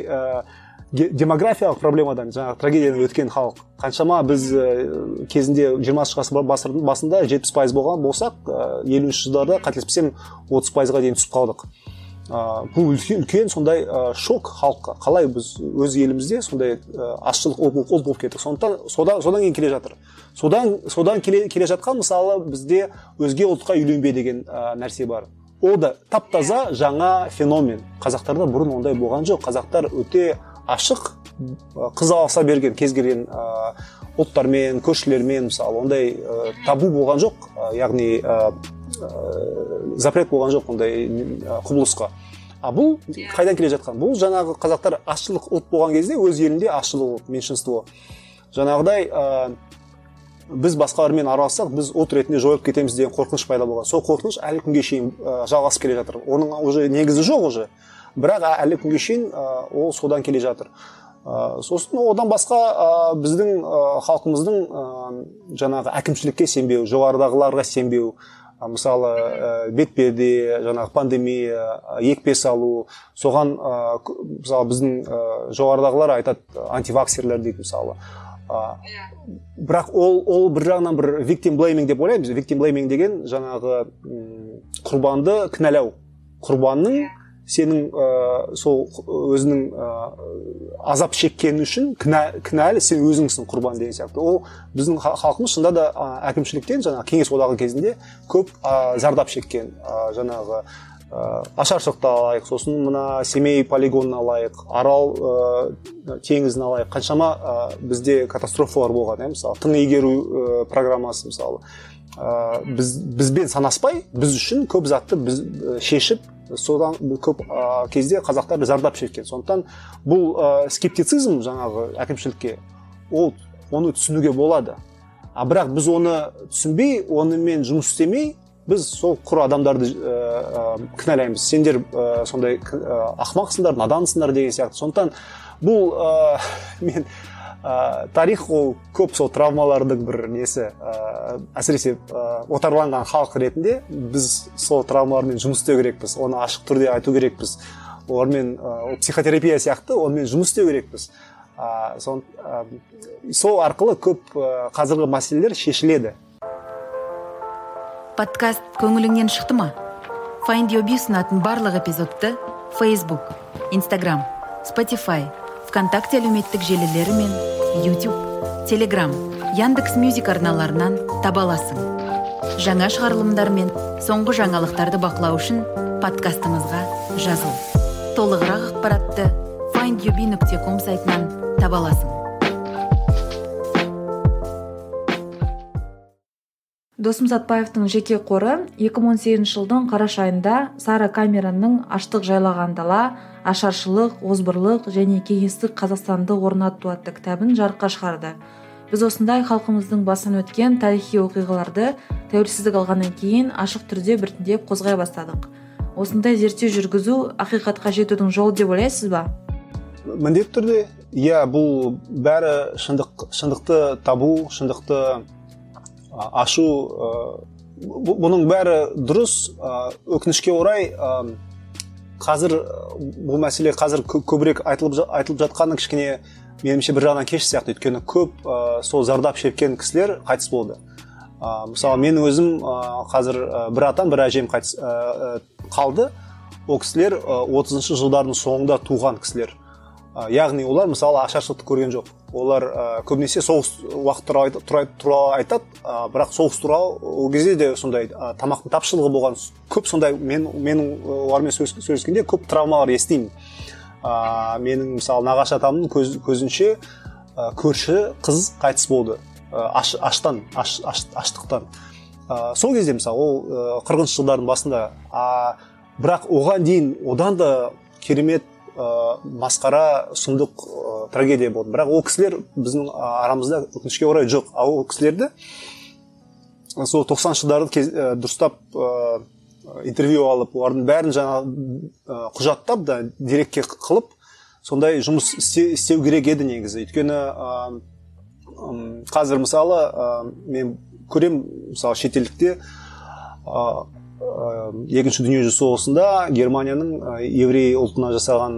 демографиялық проблемадан, жаңағы трагедиядан өткен халық. Қаншама біз кезінде 20 ғасырдың басында 70% болған болсақ, 50-ші жылдарда қателеспесем 30%-ға дейін түсіп қалдық. Бұл үлкен сондай шок халыққа. Қалай біз өз елімізде сондай азшылық ұлт болып кеттік. Содан кейін келе жатыр. Содан келе жатқан мысалы бізде өзге ұлтқа үйленбе деген нәрсе бар. Ол да тап-таза жаңа феномен. Қазақтарда бұрын ондай болған жоқ. Қазақтар өте ашық, қыз алыса берген кез келген ұлттармен, көршілермен мысалы ондай табу болған жоқ, яғни запрет болған жоқ ондай құбылысқа. Бұл қайдан келе жатқан? Бұл жаңағы қазақтар азшылық ұлт болған кезде өз елінде азшылық ұлт, меншинство. Жаңағыдай біз басқалармен аралассақ, біз ұлт ретінде жойылып кетеміз деген қорқыныш пайда болған. Сол қорқыныш әлі күнге шейін жалғасып келе жатыр. Оның уже негізі жоқ уже. Бірақ әлі күнге шейін ол содан келе жатыр. Сосын одан басқа біздің халқымыздың жаңағы әкімшілікке сенбеу, жоғарыдағыларға сенбеу, мысалы бетперде, жаңағы пандемия, екпе салу, соған мысалы біздің жоғарыдағылар айтады антиваксерлер дейді мысалы. Бірақ ол бір жағынан бір victim blaming деп ойлаймыз. Victim blaming деген жаңағы құрбанды кінәлау. Құрбанның сенің сол өзінің азап шеккені үшін кінәлі сен өзіңсің құрбан деген сияқты. Ол біздің халқымыз шында да әкімшіліктен жаңағы кеңес одағы кезінде көп зардап шеккен. Жаңағы ашаршылықты алайық, сосын мына Семей полигонын алайық, Арал теңізін алайық, қаншама бізде катастрофалар болған, мысалы тың игеру программасы мысалы. Бізбен санаспай, біз үшін көп затты біз шешіп, содан көп кезде қазақтар зардап шеккен. Сондықтан бұл скептицизм жаңағы әкімшілікке, оны түсінуге болады. Бірақ біз оны түсінбей, онымен жұмыс істемей, біз сол құр адамдарды кінәлаймыз. Сендер сондай ақымақсыңдар, надансыңдар деген сияқты. Сондықтан бұл мен тарих ол көп сол травмалардың бір несі, әсіресе отарланған халық ретінде біз сол травмалармен жұмыс істеу керекпіз, оны ашық түрде айту керекпіз, олармен психотерапия сияқты онымен жұмыс істеу керекпіз. Сол арқылы көп қазіргі мәселелер шешіледі. Подкаст көңіліңнен шықты ма? Find Your Bee ұсынатын барлық эпизодты Facebook, Instagram, Spotify, ВКонтакте әлеуметтік желілері мен YouTube, Telegram, Яндекс.Мюзик арналарынан таба аласың. Жаңа шығарылымдар мен соңғы жаңалықтарды бақылау үшін подкастымызға жазыл. Толығырақ ақпаратты findyourbee.com сайтынан таба аласың. Досым Сатпаевтың жеке қоры 2018 жылдың қараша айында Сара Камеронның «Аштық жайлаған дала, ашаршылық, озбырлық және кеңестік Қазақстанды орнату» атты кітабын жарыққа шығарды. Біз осындай халқымыздың басынан өткен тарихи оқиғаларды тәуелсіздік алғаннан кейін ашық түрде біртіндеп қозғай бастадық. Осындай зерттеу жүргізу ақиқатқа жетудің жолы деп ойлайсыз ба? Міндетті түрде, иә, бұл бәрі шындықты табу, шындықты ашу, бұның бәрі дұрыс. Өкінішке орай, қазір бұл мәселе көбірек айтылып жатқаны кішкене меніңше бір жағынан кеш сияқты, өйткені көп сол зардап шеккен кісілер қайтыс болды. Мысалы, менің өзім қазір бір атам, бір әжем қайтыс қалды. Ол кісілер 30-шы жылдардың соңында туған кісілер. Яғни олар мысалы ашаршылықты көрген жоқ. Олар көбінесе соғыс уақыт туралы айтады, бірақ соғыс туралы ол кезде де сондай тамақтың тапшылығы болған. Көп сондай менің олармен сөйлескенде көп травмалар естимін. Менің мысалы нағашы атамның көзінше көрші қыз қайтыс болды аштықтан. Сол кезде мысалы ол 40-шы жылдардың басында, бірақ оған дейін одан да керемет масқара, сұмдық трагедия болды. Бірақ ол кісілер біздің арамызда өкінішке орай жоқ. Ол кісілерді сол 90-шы жылдарды дұрыстап интервью алып, олардың бәрін жаңа құжаттап да дерекке қылып, сондай жұмыс істеу керек еді негізі. Өйткені қазір мысалы мен көрем, мысалы шетелдікте екінші дүниежүзілік соғысында Германияның еврей ұлтына жасаған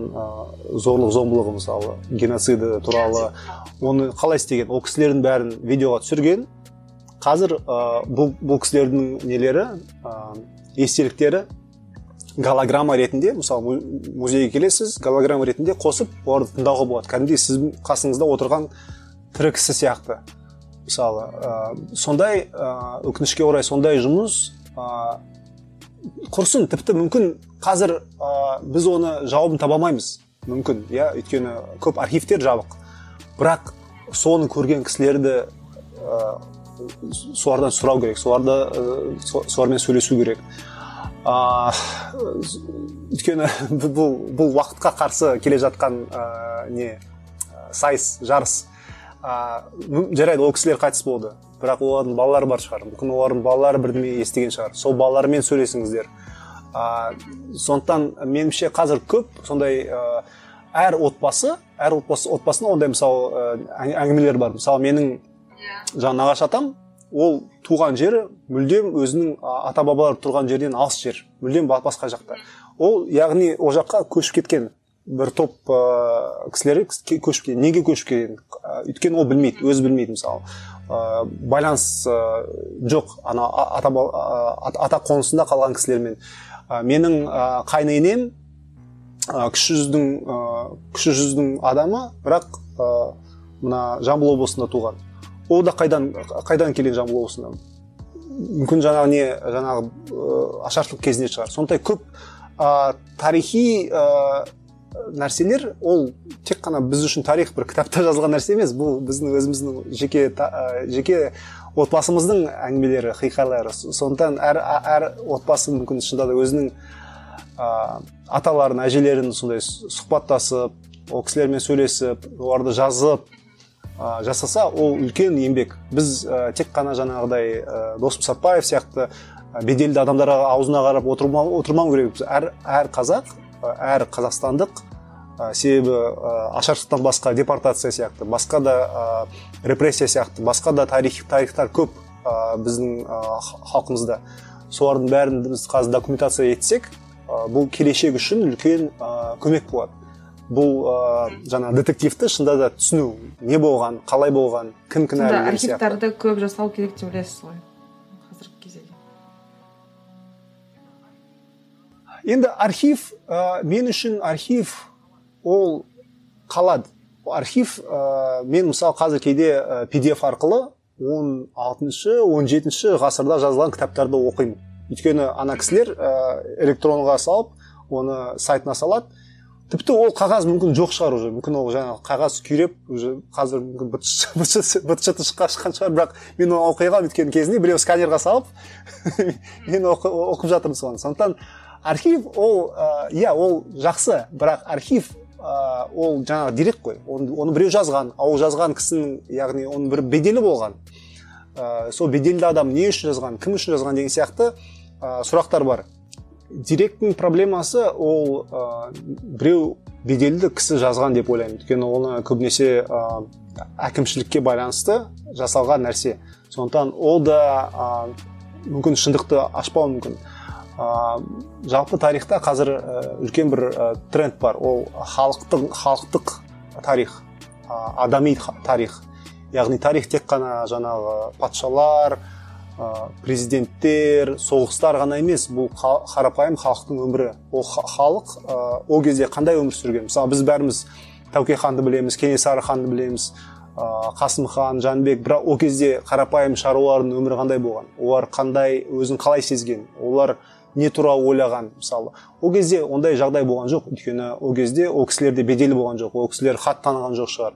зорлық-зомбылығы, мысалы геноциды туралы, оны қалай істеген, ол кісілердің бәрін видеоға түсірген. Қазір бұл кісілердің нелері, естеліктері голограмма ретінде, мысалы музейге келесіз, голограмма ретінде қосып, оларды тыңдауға болады. Кәдімгідей сіздің қасыңызда отырған тірі кісі сияқты. Мысалы, сондай өкінішке орай сондай жұмыс құрсын, тіпті мүмкін қазір біз оны жауабын табамаймыз. Мүмкін, иә, өйткені көп архивтер жабық. Бірақ соны көрген кісілерді солардан сұрау керек, солармен сөйлесу керек. Өйткені бұл уақытқа қарсы келе жатқан сайыс, жарыс. Жарайды, ол кісілер қайтыс болды. Бірақ олардың балалары бар шығар. Мүмкін олардың балалары бірдеме естіген шығар. Сол балалармен сөйлесіңіздер. Сондықтан меніңше қазір көп сондай әр отбасында ондай мысалы әңгімелер бар. Мысалы менің нағашы атам, ол туған жері мүлдем өзінің ата-бабалар тұрған жерден алыс жер, мүлдем басқа жақта. Ол яғни ол жаққа көшіп кеткен бір топ кісілер көшіп кеткен. Неге көшіп кеткен? Өйткені ол білмейді, өзі білмейді мысалы. Байланыс жоқ ата қонысында қалған кісілермен. Менің қайненем кіші жүздің адамы, бірақ мына Жамбыл облысында туған. Ол да қайдан келген Жамбыл облысында? Мүмкін жаңағы ашаршылық кезінде шығар. Сондай көп тарихи нәрселер, ол тек қана біз үшін тарих бір кітапта жазылған нәрсе емес, бұл біздің өзіміздің жеке отбасымыздың әңгімелері, хикаялары. Сондықтан әр отбасы мүмкін шынында да өзінің аталарын, әжелерін сондай сұхбаттасып, ол кісілермен сөйлесіп, оларды жазып жасаса, ол үлкен еңбек. Біз тек қана жаңағыдай Досым Сатпаев сияқты беделді адамдарға аузына қарап отырмау керек. Әр қазақ, әр қазақстандық, себебі ашаршылықтан басқа депортация сияқты, басқа да репрессия сияқты, басқа да тарихтар көп біздің халқымызда. Солардың бәрін біз қазір документация етсек, бұл келешек үшін үлкен көмек болады. Бұл жаңа детективті шында да түсіну, не болған, қалай болған, кім кінәлі деген сияқты. Архивтарды көп жасау керек деп ойлайсыз ғой қазіргі кезде? Енді архив, мен үшін архив ол қалады. Архив, мен мысалы қазір кейде PDF арқылы 16-17 ғасырда жазылған кітаптарды оқимын. Өйткені ана кісілер электронға салып, оны сайтына салады. тіпті ол қағаз мүмкін жоқ шығар уже, мүмкін ол жаңағы қағаз күйреп уже қазір мүмкін быт шыты шыққан шығар, бірақ мен оны оқи қалдым, өйткені кезінде біреу сканерға салып мен оқып жатырмын соны. Сондықтан архив ол ол жақсы, бірақ архив ол жаңағы дерек қой, оны біреу жазған, ол жазған кісінің, яғни оның бір беделі болған, сол беделді адам не үшін жазған, кім үшін жазған деген сияқты сұрақтар бар. Директің проблемасы ол біреу беделді кісі жазған деп ойлаймын, өйткені оны көбінесе әкімшілікке байланысты жасалған нәрсе. Сондықтан ол да мүмкін шындықты ашпауы мүмкін. Жалпы тарихта қазір үлкен бір тренд бар, ол халықтық тарих, адами тарих. Яғни тарих тек қана жаңағы патшалар, президенттер, соғыстар ғана емес, бұл қарапайым халықтың өмірі. Ол халық ол кезде қандай өмір сүрген? Мысалы, біз бәріміз Тәуке ханды білеміз, Кенесары ханды білеміз, Қасым хан, Жәнібек, бірақ ол кезде қарапайым шаруалардың өмірі қандай болған? Олар өзін қалай сезген? Олар не туралы ойлаған? Мысалы, ол кезде ондай жағдай болған жоқ, өйткені ол кезде ол кісілерде беделі болған жоқ, ол кісілер хат таныған жоқ шығар.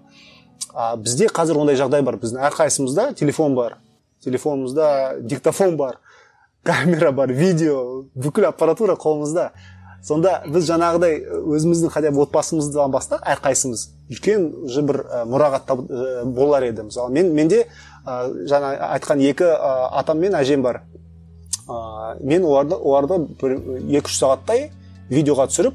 Бізде қазір ондай жағдай бар. Біздің әрқайсымызда телефон бар, телефонымызда диктофон бар, камера бар, видео, бүкіл аппаратура қолымызда. Сонда біз жаңағыдай өзіміздің хотя бы отбасымыздан бастап әрқайсымыз үлкен бір мұрағат болар еді. Мысалы, менде жаңа айтқан екі атам мен әжем бар. Мен оларды 2-3 сағаттай видеоға түсіріп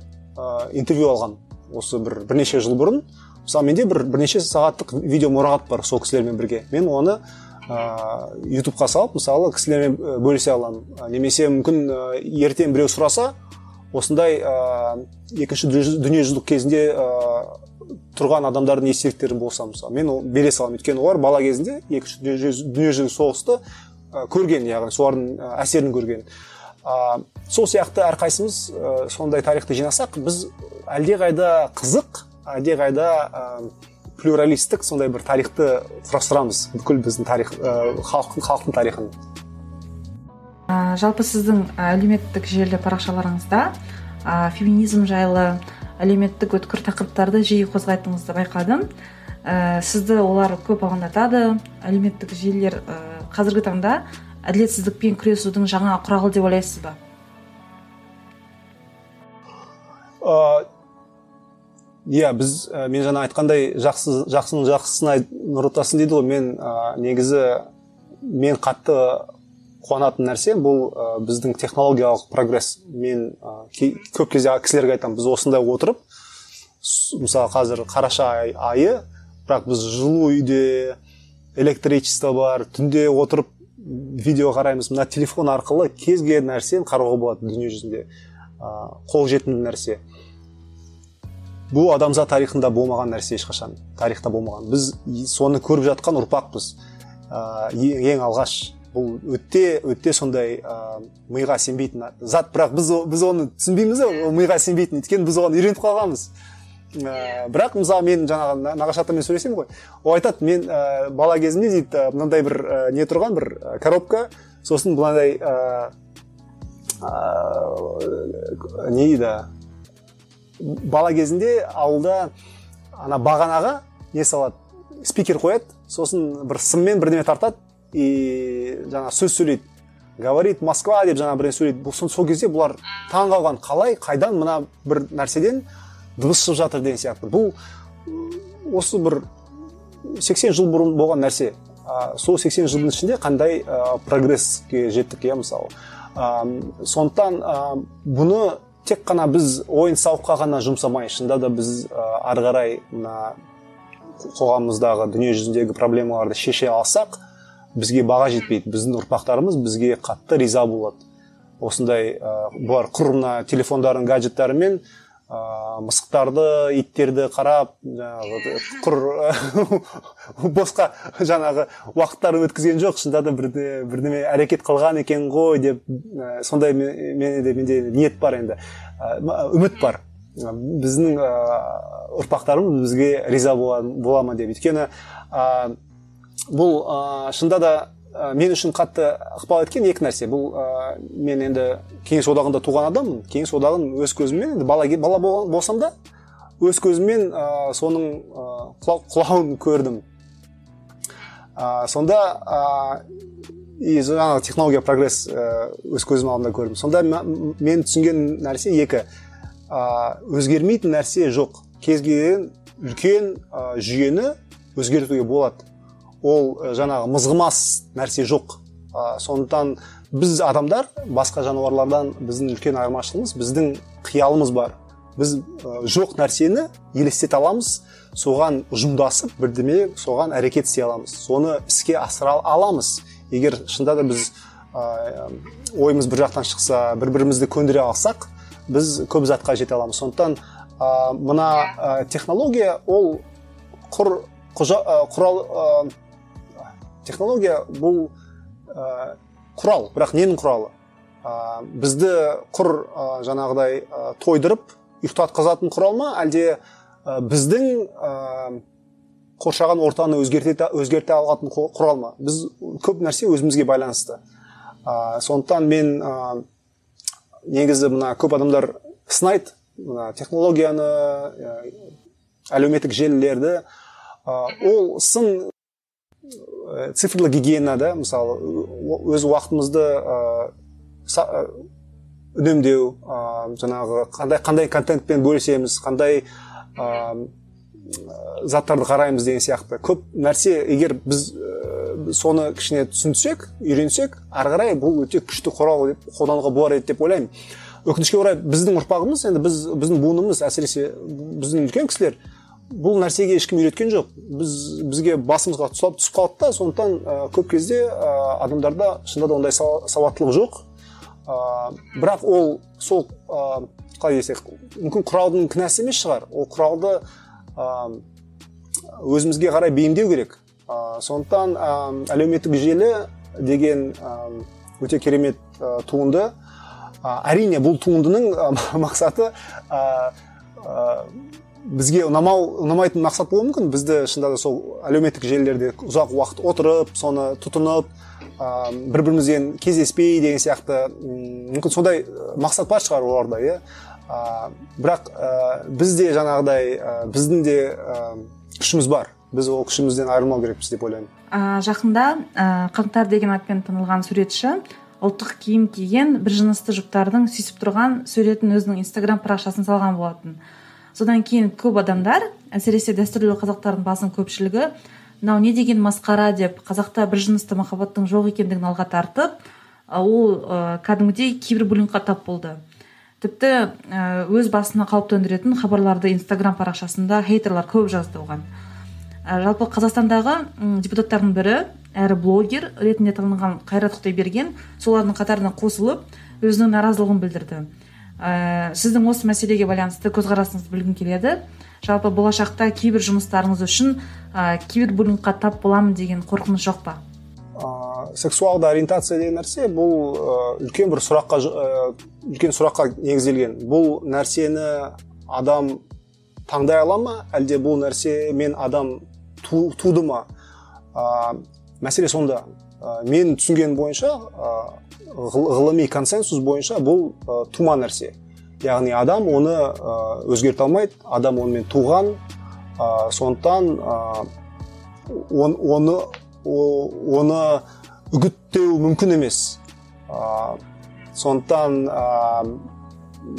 интервью алған. Осы бірнеше жыл бұрын. Мысалы, менде бірнеше сағаттық видео мұрағат бар сол кісілермен бірге. Мен оны YouTube-қа салып, мысалы, кісілермен бөлісе аламын. Немесе мүмкін ертең біреу сұраса, осындай екінші дүниежүзілік кезінде тұрған адамдардың естеліктерін болса, мысалы, мен бере саламын. Өйткені олар бала кезінде екінші дүниежүзілік соғысты көрген, яғни солардың әсерін көрген. Сол сияқты әрқайсымыз сондай тарихты жинасақ, біз әлдеқайда қызық, әлдеқайда плюралистік сондай бір тарихты құрастырамыз, бүкіл біздің халықтың тарихын. Жалпы сіздің әлеуметтік желі парақшаларыңызда феминизм жайлы әлеуметтік өткір тақырыптарды жиі қозғайтыныңызды байқадым. Сізді олар көп алаңдатады. Әлеуметтік желілер қазіргі таңда әділетсіздікпен күресудің жаңа құралы деп ойлайсыз ба? Мен жаңа айтқандай жақсының жақсысына нұр отасын дейді ғой. Мен қатты қуанатын нәрсе бұл біздің технологиялық прогресс. Мен көп кезде кісілерге айтамын, біз осындай отырып, мысалы қазір қараша айы, бірақ біз жылу үйде, электричество бар, түнде отырып видео қараймыз. Мына телефон арқылы кез келген нәрсені қарауға болады дүние жүзінде. Қолжетімді нәрсе. Бұл адамзат тарихында болмаған нәрсе ешқашан, тарихта болмаған. Біз соны көріп жатқан ұрпақпыз. Ең алғаш. Бұл өтте сондай миға сенбейтін зат, бірақ біз оны түсінбейміз, ол миға сенбейтін, өйткені біз оған үйреніп қалғанбыз. Бірақ мысалы мен жаңағы нағашы атаммен сөйлесемін ғой, ол айтады, мен бала кезімде дейді, мынандай бір не тұрған бір коробка, сосын мынандай не дейді, бала кезінде ауылда ана бағанаға не салады, спикер қояды, сосын бір сыммен бірдеме тартады и жаңа сөз сөйлейді. Говорит Москва деп жаңа бірден сөйлейді. Сол кезде бұлар таң қалған, қайдан мына бір нәрседен дыбыс шығып жатыр деген сияқты. Бұл осы бір 80 жыл бұрын болған нәрсе. Сол 80 жылдың ішінде қандай прогресске жеттік, мысалы. Сондықтан бұны тек қана біз ойын-сауыққа ғана жұмсамай, шынында да біз ары қарай мына қоғамымыздағы дүние жүзіндегі проблемаларды шеше алсақ, бізге баға жетпейді. Біздің ұрпақтарымыз бізге қатты риза болады. Осындай бұлар құрына телефондарын, гаджеттарымен мысықтарды, иттерді қарап, босқа жаңағы уақыттарын өткізген жоқ, шынында да бірдеме әрекет қылған екен ғой деп, сондай менде ниет бар енді, үміт бар. Біздің ұрпақтарымыз бізге риза бола ма деп. Өйткені бұл шынында да мен үшін қатты ықпал еткен екі нәрсе. Бұл мен енді Кеңес одағында туған адаммын. Кеңес одағын өз көзіммен, бала болсам да, өз көзіммен соның құлауын көрдім. Сонда жаңағы технология прогресс өз көзім алдында көрдім. Сонда мен түсінген нәрсе екі. Өзгермейтін нәрсе жоқ. Кез келген үлкен жүйені өзгертуге болады. Ол жаңағы мызғымас нәрсе жоқ. Сондықтан біз адамдар басқа жануарлардан біздің үлкен айырмашылығымыз, біздің қиялымыз бар. Біз жоқ нәрсені елестете аламыз, соған ұжымдасып бірдеме соған әрекет істей аламыз. Соны іске асыра аламыз. Егер шында да біз ойымыз бір жақтан шықса, бір-бірімізді көндіре алсақ, біз көп затқа жете аламыз. Сондықтан мына технология ол құрал, технология бұл құрал, бірақ ненің құралы? Бізді жаңағыдай тойдырып ұйықтатқызатын құрал ма, әлде біздің қоршаған ортаны өзгерте алатын құрал ма? Біз көп нәрсе өзімізге байланысты. Сондықтан мен негізі көп адамдар сынайды технологияны, әлеуметтік желілерді. Ол сын цифрлы гигиена, да, мысалы, өз уақытымызды үнемдеу, жаңағы қандай контентпен бөлісеміз, қандай заттарды қараймыз деген сияқты. Көп нәрсе, егер біз соны кішкене түсінсек, үйренсек, ары қарай бұл өте күшті құрал қолдануға болар еді деп ойлаймын. Өкінішке орай біздің ұрпағымыз, енді біздің буынымыз, әсіресе біздің үлкен кісілер, бұл нәрсеге ешкім үйреткен жоқ. Бізге басымызға түсіп қалды да, сондықтан көп кезде адамдарда шынында да ондай сауаттылық жоқ. Бірақ ол сол қалай десек, мүмкін құралдың кінәсі емес шығар. Ол құралды өзімізге қарай бейімдеу керек. Сондықтан әлеуметтік желі деген өте керемет туынды. Әрине бұл туындының мақсаты бізге ұнамайтын мақсат болуы мүмкін. Бізді шынында да сол әлеуметтік желілерде ұзақ уақыт отырып, соны тұтынып, бір-бірімізбен кездеспей деген сияқты, мүмкін сондай мақсат бар шығар оларда, иә. Бірақ бізде жаңағыдай біздің де күшіміз бар. Біз ол күшімізден айырылмау керекпіз деп ойлаймын. Жақында Қаңтар деген атпен танылған суретші ұлттық киім киген бір жынысты жұптардың сүйісіп тұрған суретін өзінің Instagram парақшасын салған болатын. Содан кейін көп адамдар, әсіресе дәстүрлі қазақтардың басым көпшілігі, мынау не деген масқара деп қазақта бір жынысты махаббаттың жоқ екендігін алға тартып, ол кәдімгідей кибербуллингқа тап болды. Тіпті өз басына қауіп төндіретін хабарларды Instagram парақшасында хейтерлар көп жазды оған. Жалпы Қазақстандағы депутаттардың бірі, әрі блогер ретінде танылған Қайрат Құдайберген солардың қатарына қосылып, өзінің наразылығын білдірді. Сіздің осы мәселеге байланысты көзқарасыңызды білгім келеді. Жалпы болашақта кейбір жұмыстарыңыз үшін кибербуллингқа тап боламын деген қорқыныш жоқ па? Сексуалды ориентация деген нәрсе бұл үлкен бір сұраққа негізделген. Бұл нәрсені адам таңдай ала ма, әлде бұл нәрсе мен адам туды ма? Мәселе сонда. Мен түсінген бойынша, ғылыми консенсус бойынша бұл тума нәрсе. Яғни адам оны өзгерте алмайды, адам онымен туған, сондықтан оны үгіттеу мүмкін емес. Сондықтан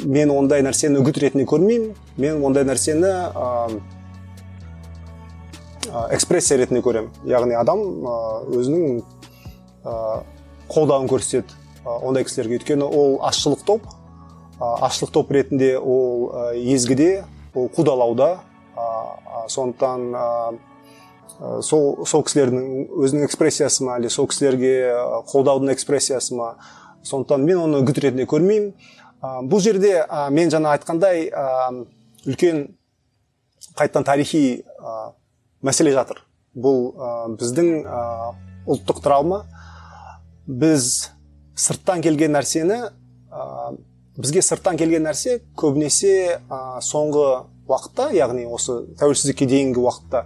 мен ондай нәрсені үгіт ретінде көрмеймін, мен ондай нәрсені экспрессия ретінде көремін. Яғни адам өзінің қолдауын көрсетеді ондай кісілерге. Өйткені ол азшылық топ ретінде ол езгіде, ол қудалауда. Сондықтан сол кісілердің өзінің экспрессиясы ма, әлде сол кісілерге қолдаудың экспрессиясы ма. Сондықтан мен оны үгіт ретінде көрмеймін. Бұл жерде мен жаңа айтқандай үлкен қайттан тарихи мәселе жатыр. Бұл біздің ұлттық травма. Біз бізге сырттан келген нәрсе көбінесе соңғы уақытта, яғни осы тәуелсіздікке дейінгі уақытта,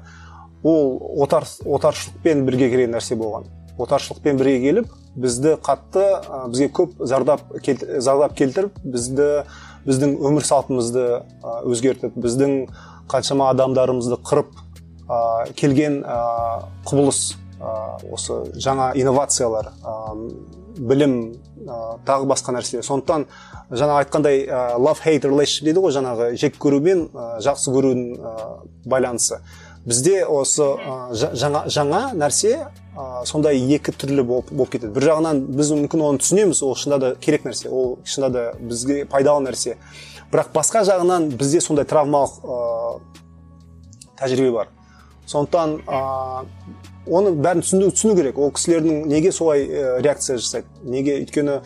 ол отаршылықпен бірге келген нәрсе болған. отаршылықпен бірге келіп бізге көп зардап келтіріп, біздің өмір салтымызды өзгертіп, біздің қаншама адамдарымызды қырып келген құбылыс, осы жаңа инновациялар, білім, тағы басқа нәрселер. Сондықтан жаңа айтқандай love-hate relationship дейді ғой, жаңағы жек көру мен жақсы көрудің байланысы. Бізде осы жаңа нәрсе сондай екі түрлі болып кетеді. Bir жағынан біз мүмкін оны түсінеміз, ол шынында да керек нәрсе, ол шынында да бізге пайдалы нәрсе. Бірақ басқа жағынан бізде сондай травмалық тәжірибе бар. Сондықтан оны бәрін түсіну керек. Ол кісілердің неге солай реакция жасайды? Неге? Өйткені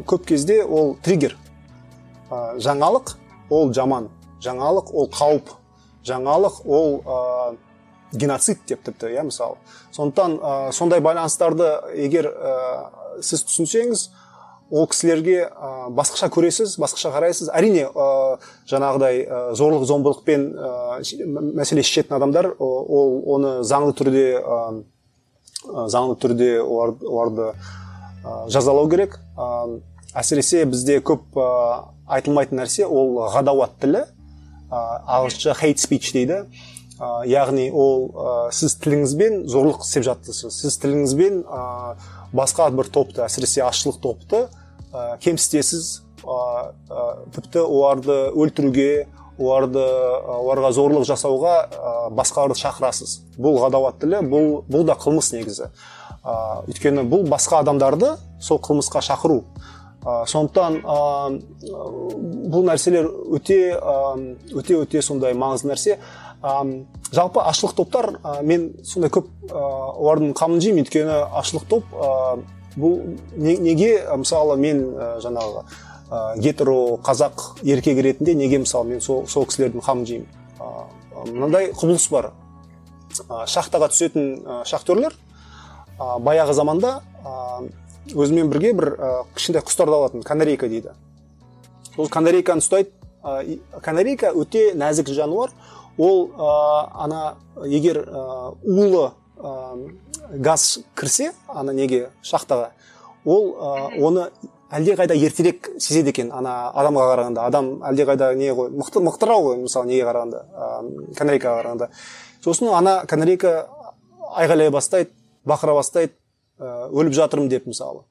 көп кезде ол триггер. Жаңалық ол жаман, жаңалық ол қауіп, жаңалық ол геноцид деп тіпті, мысалы. Сондықтан сондай байланыстарды егер сіз түсінсеңіз, ол кісілерге басқаша көресіз, басқаша қарайсыз. Әрине, жаңағыдай зорлық-зомбылықпен мәселе шешетін адамдар, оны заңды түрде оларды жазалау керек. Әсіресе бізде көп айтылмайтын нәрсе, ол ғадауат тілі, ағылшынша hate speech дейді. Яғни ол сіз тіліңізбен зорлық істеп жатырсыз. Сіз тіліңізбен басқа бір топты, әсіресе азшылық топты кемсітесіз, тіпті оларды өлтіруге, оларға зорлық жасауға басқаларды шақырасыз. Бұл ғадауат тілі, бұл да қылмыс негізі. Өйткені бұл басқа адамдарды сол қылмысқа шақыру. Сондықтан бұл нәрселер өте сондай маңызды нәрсе. Жалпы ашылық топтар, мен сондай көп олардың қамын жеймін, өйткені ашылық топ бұл неге, мысалы мен жаңағы гетеро қазақ еркек ретінде неге мысалы мен сол кісілердің қамын жеймін? Мынандай құбылыс бар. Шахтаға түсетін шахтерлер баяғы заманда өзімен бірге бір кішкентай құстарды алатын, канарейка дейді. Ол канарейканы ұстайды. Канарейка өте нәзік жануар. Ол егер улы газ кірсе, неге шахтаға, ол оны әлдеқайда ертерек сезеді екен адамға қарағанда. Адам әлдеқайда мықтырау ғой, мысалы неге қарағанда, канарейкаға қарағанда. Сосын канарейка айғайлай бастайды, бақыра бастайды, өліп жатырмын деп мысалы.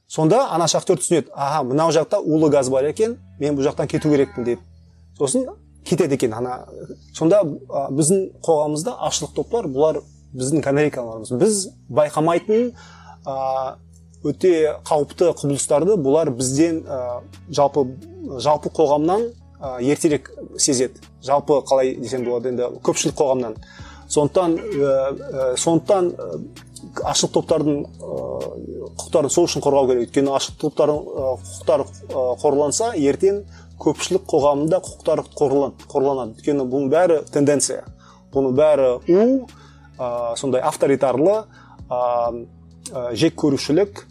Сонда шахтер түсінеді, мынау жақта улы газ бар екен, мен бұл жақтан кету керекпін деп. Сосын кетеді екен. Сонда біздің қоғамымызда ашылық топтар, бұлар біздің канарейкаларымыз. Біз байқамайтын өте қауіпті құбылыстарды бұлар бізден жалпы қоғамнан ертерек сезеді. Жалпы қалай десем болады, енді көпшілік қоғамнан. Сондықтан ашылық топтардың құқықтарын сол үшін қорғау керек. Өйткені ашылық топтардың құқықтары қорғаланса, ертең көпшілік қоғамында құқықтары қорғаланады. Өйткені бұның бәрі тенденция. Бұның бәрі сондай авторитарлы, жек көрушілік,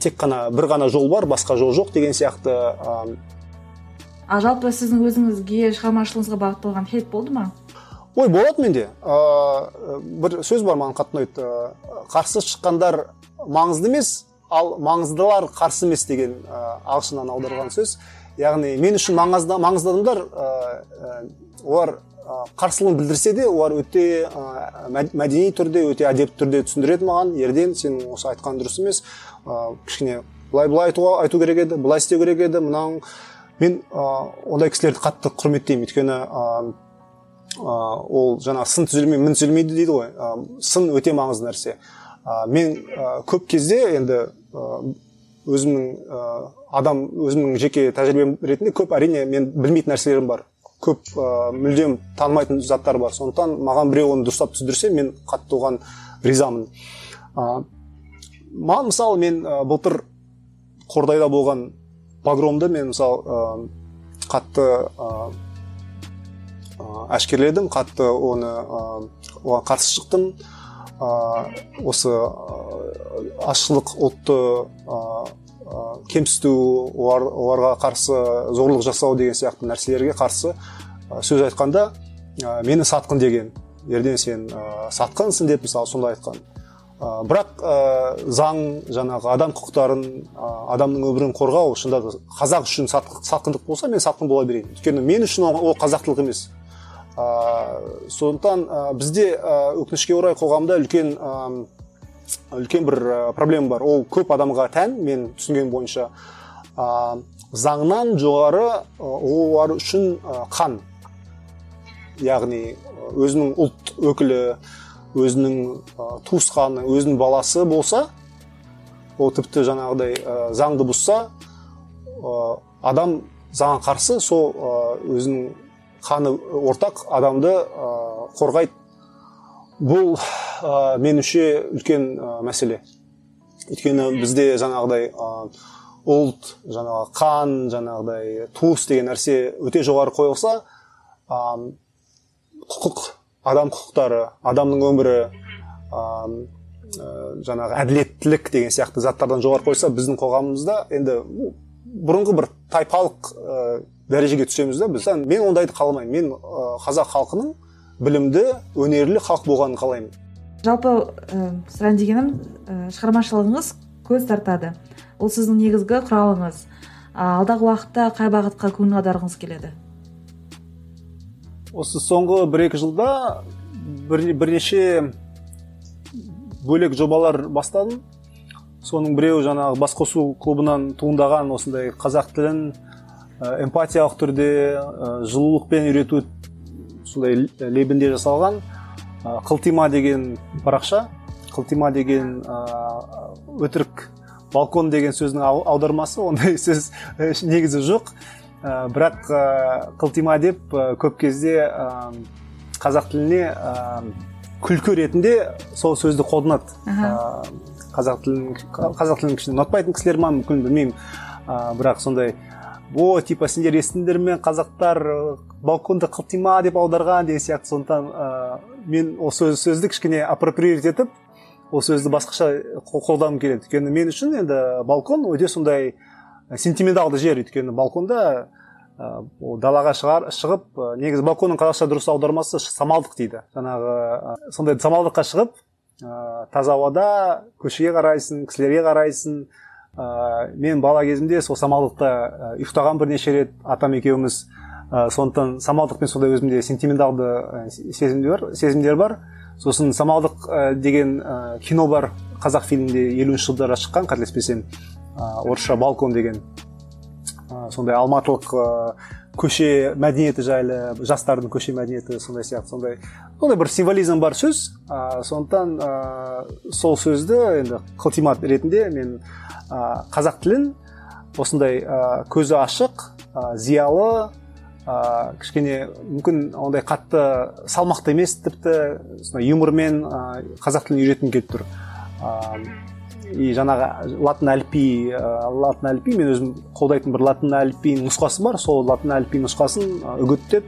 тек қана бір ғана жол бар, басқа жол жоқ деген сияқты. Жалпы сіздің өзіңізге шығармашылығыңызға бағытталған хейт болды ма? Болады менде. Бір сөз бар, маған қатты ұнайды. Қарсы шыққандар маңызды емес, ал маңыздылар қарсы емес деген ағылшыннан аударған сөз. Яғни мен үшін маңызды адамдар, олар қарсылығын білдірсе де, олар өте мәдени түрде, өте әдепті түрде түсіндіреді маған. Ерден, сен осы айтқан дұрыс емес, кішкене былай айту керек еді, былай істеу керек еді. Мен ондай кісілерді қатты құрметтеймін, өйткені ол жаңа сын түзелмей, мін түзелмейді дейді ғой. Сын өте маңызды нәрсе. Мен көп кезде енді өзімнің жеке тәжірибем ретінде көп әрине мен білмейтін нәрселерім бар. Көп мүлдем танымайтын заттар бар. Сондықтан маған біреу оны дұрыстап түсіндірсе, мен қатты оған ризамын. Маған мысалы мен былтыр Қордайда болған погромды мен мысалы қатты әшкерледім, қатты оған қарсы шықтым. Осы ашылық ұлтты кемсіту, оларға қарсы зорлық жасау деген сияқты нәрселерге қарсы сөз айтқанда мені сатқын деген. Ерден сен сатқынсың деп мысалы сонда айтқан. бірақ заң жаңағы адам құқықтарын, адамның өмірін қорғау шынында да қазақ үшін сатқындық болса, мен сатқын бола берейін. Өйткені мен үшін ол қазақтылық емес. Сондықтан бізде өкінішке орай қоғамда үлкен бір проблема бар. Ол көп адамға тән, мен түсінгенім бойынша. Заңнан жоғары олар үшін қан. Яғни өзінің ұлт өкілі, өзінің туысқаны, өзінің баласы болса, ол тіпті жаңағыдай заңды бұзса, адам заңға қарсы сол өзінің қаны ортақ адамды қорғайды. Бұл меніңше үлкен мәселе. Өйткені бізде жаңағыдай ұлт, жаңағы қан, жаңағыдай туыс деген нәрсе өте жоғары қойылса, құқық, адам құқықтары, адамның өмірі, жаңағы әділеттілік деген сияқты заттардан жоғары қойса, біздің қоғамымызда енді бұрынғы бір тайпалық дәрежеге түсеміз да біз. Мен ондайды қаламаймын. Мен қазақ халқының білімді, өнерлі халық болғанын қалаймын. Жалпы сұрайын дегенім, шығармашылығыңыз көз тартады. Ол сіздің негізгі құралыңыз. Алдағы уақытта қай бағытқа көңіл аударғыңыз келеді? Осы соңғы 1-2 жылда бірнеше бөлек жобалар бастадым. Соның біреуі жаңағы Басқосу клубынан туындаған осындай қазақ тілін эмпатиялық түрде, жылулықпен үйрету сондай лебінде жасалған Қылтима деген парақша. Қылтима деген өтірік балкон деген сөздің аудармасы, ондай сөз негізі жоқ. Бірақ қылтима деп көп кезде қазақ тіліне күлкі ретінде сол сөзді қолданады. Қазақ тілін кішкене ұнатпайтын кісілер ма, мүмкін білмеймін. Бірақ сондай, типа сендер естіңдер ме, қазақтар балконды қылтима деп аударған деген сияқты. Сондықтан мен ол сөзді кішкене апроприировать етіп, ол сөзді басқаша қолданғым келеді. Өйткені мен үшін енді балкон өте сондай сентименталды жер. Өйткені балконда далаға шығып, негізі балконның қазақша дұрыс аудармасы самалдық дейді. Жаңағы сондай самалдыққа шығып, таза ауада көшеге қарайсың, кісілерге қарайсың. Мен бала кезімде сол самалдықта ұйықтаған бірнеше рет, атам екеуміз. Сондықтан самалдықпен сондай өзімде сентименталды сезімдер бар. Сосын самалдық деген кино бар, қазақ фильмінде 50-ші жылдары шыққан, қателеспесем, орысша балкон деген. Сондай алматылық көше мәдениеті жайлы, жастардың көше мәдениеті сондай сияқты, сондай бір символизм бар сөз. Сондықтан сол сөзді енді қылтима ретінде мен қазақ тілін осындай көзі ашық, зиялы, кішкене мүмкін ондай қатты салмақты емес, тіпті юмормен қазақ тілін үйреткім келіп тұр. И жаңағы латын әліпби, мен өзім қолдайтын бір латын әліпбиінің нұсқасы бар. Сол латын әліпби нұсқасын үгіттеп,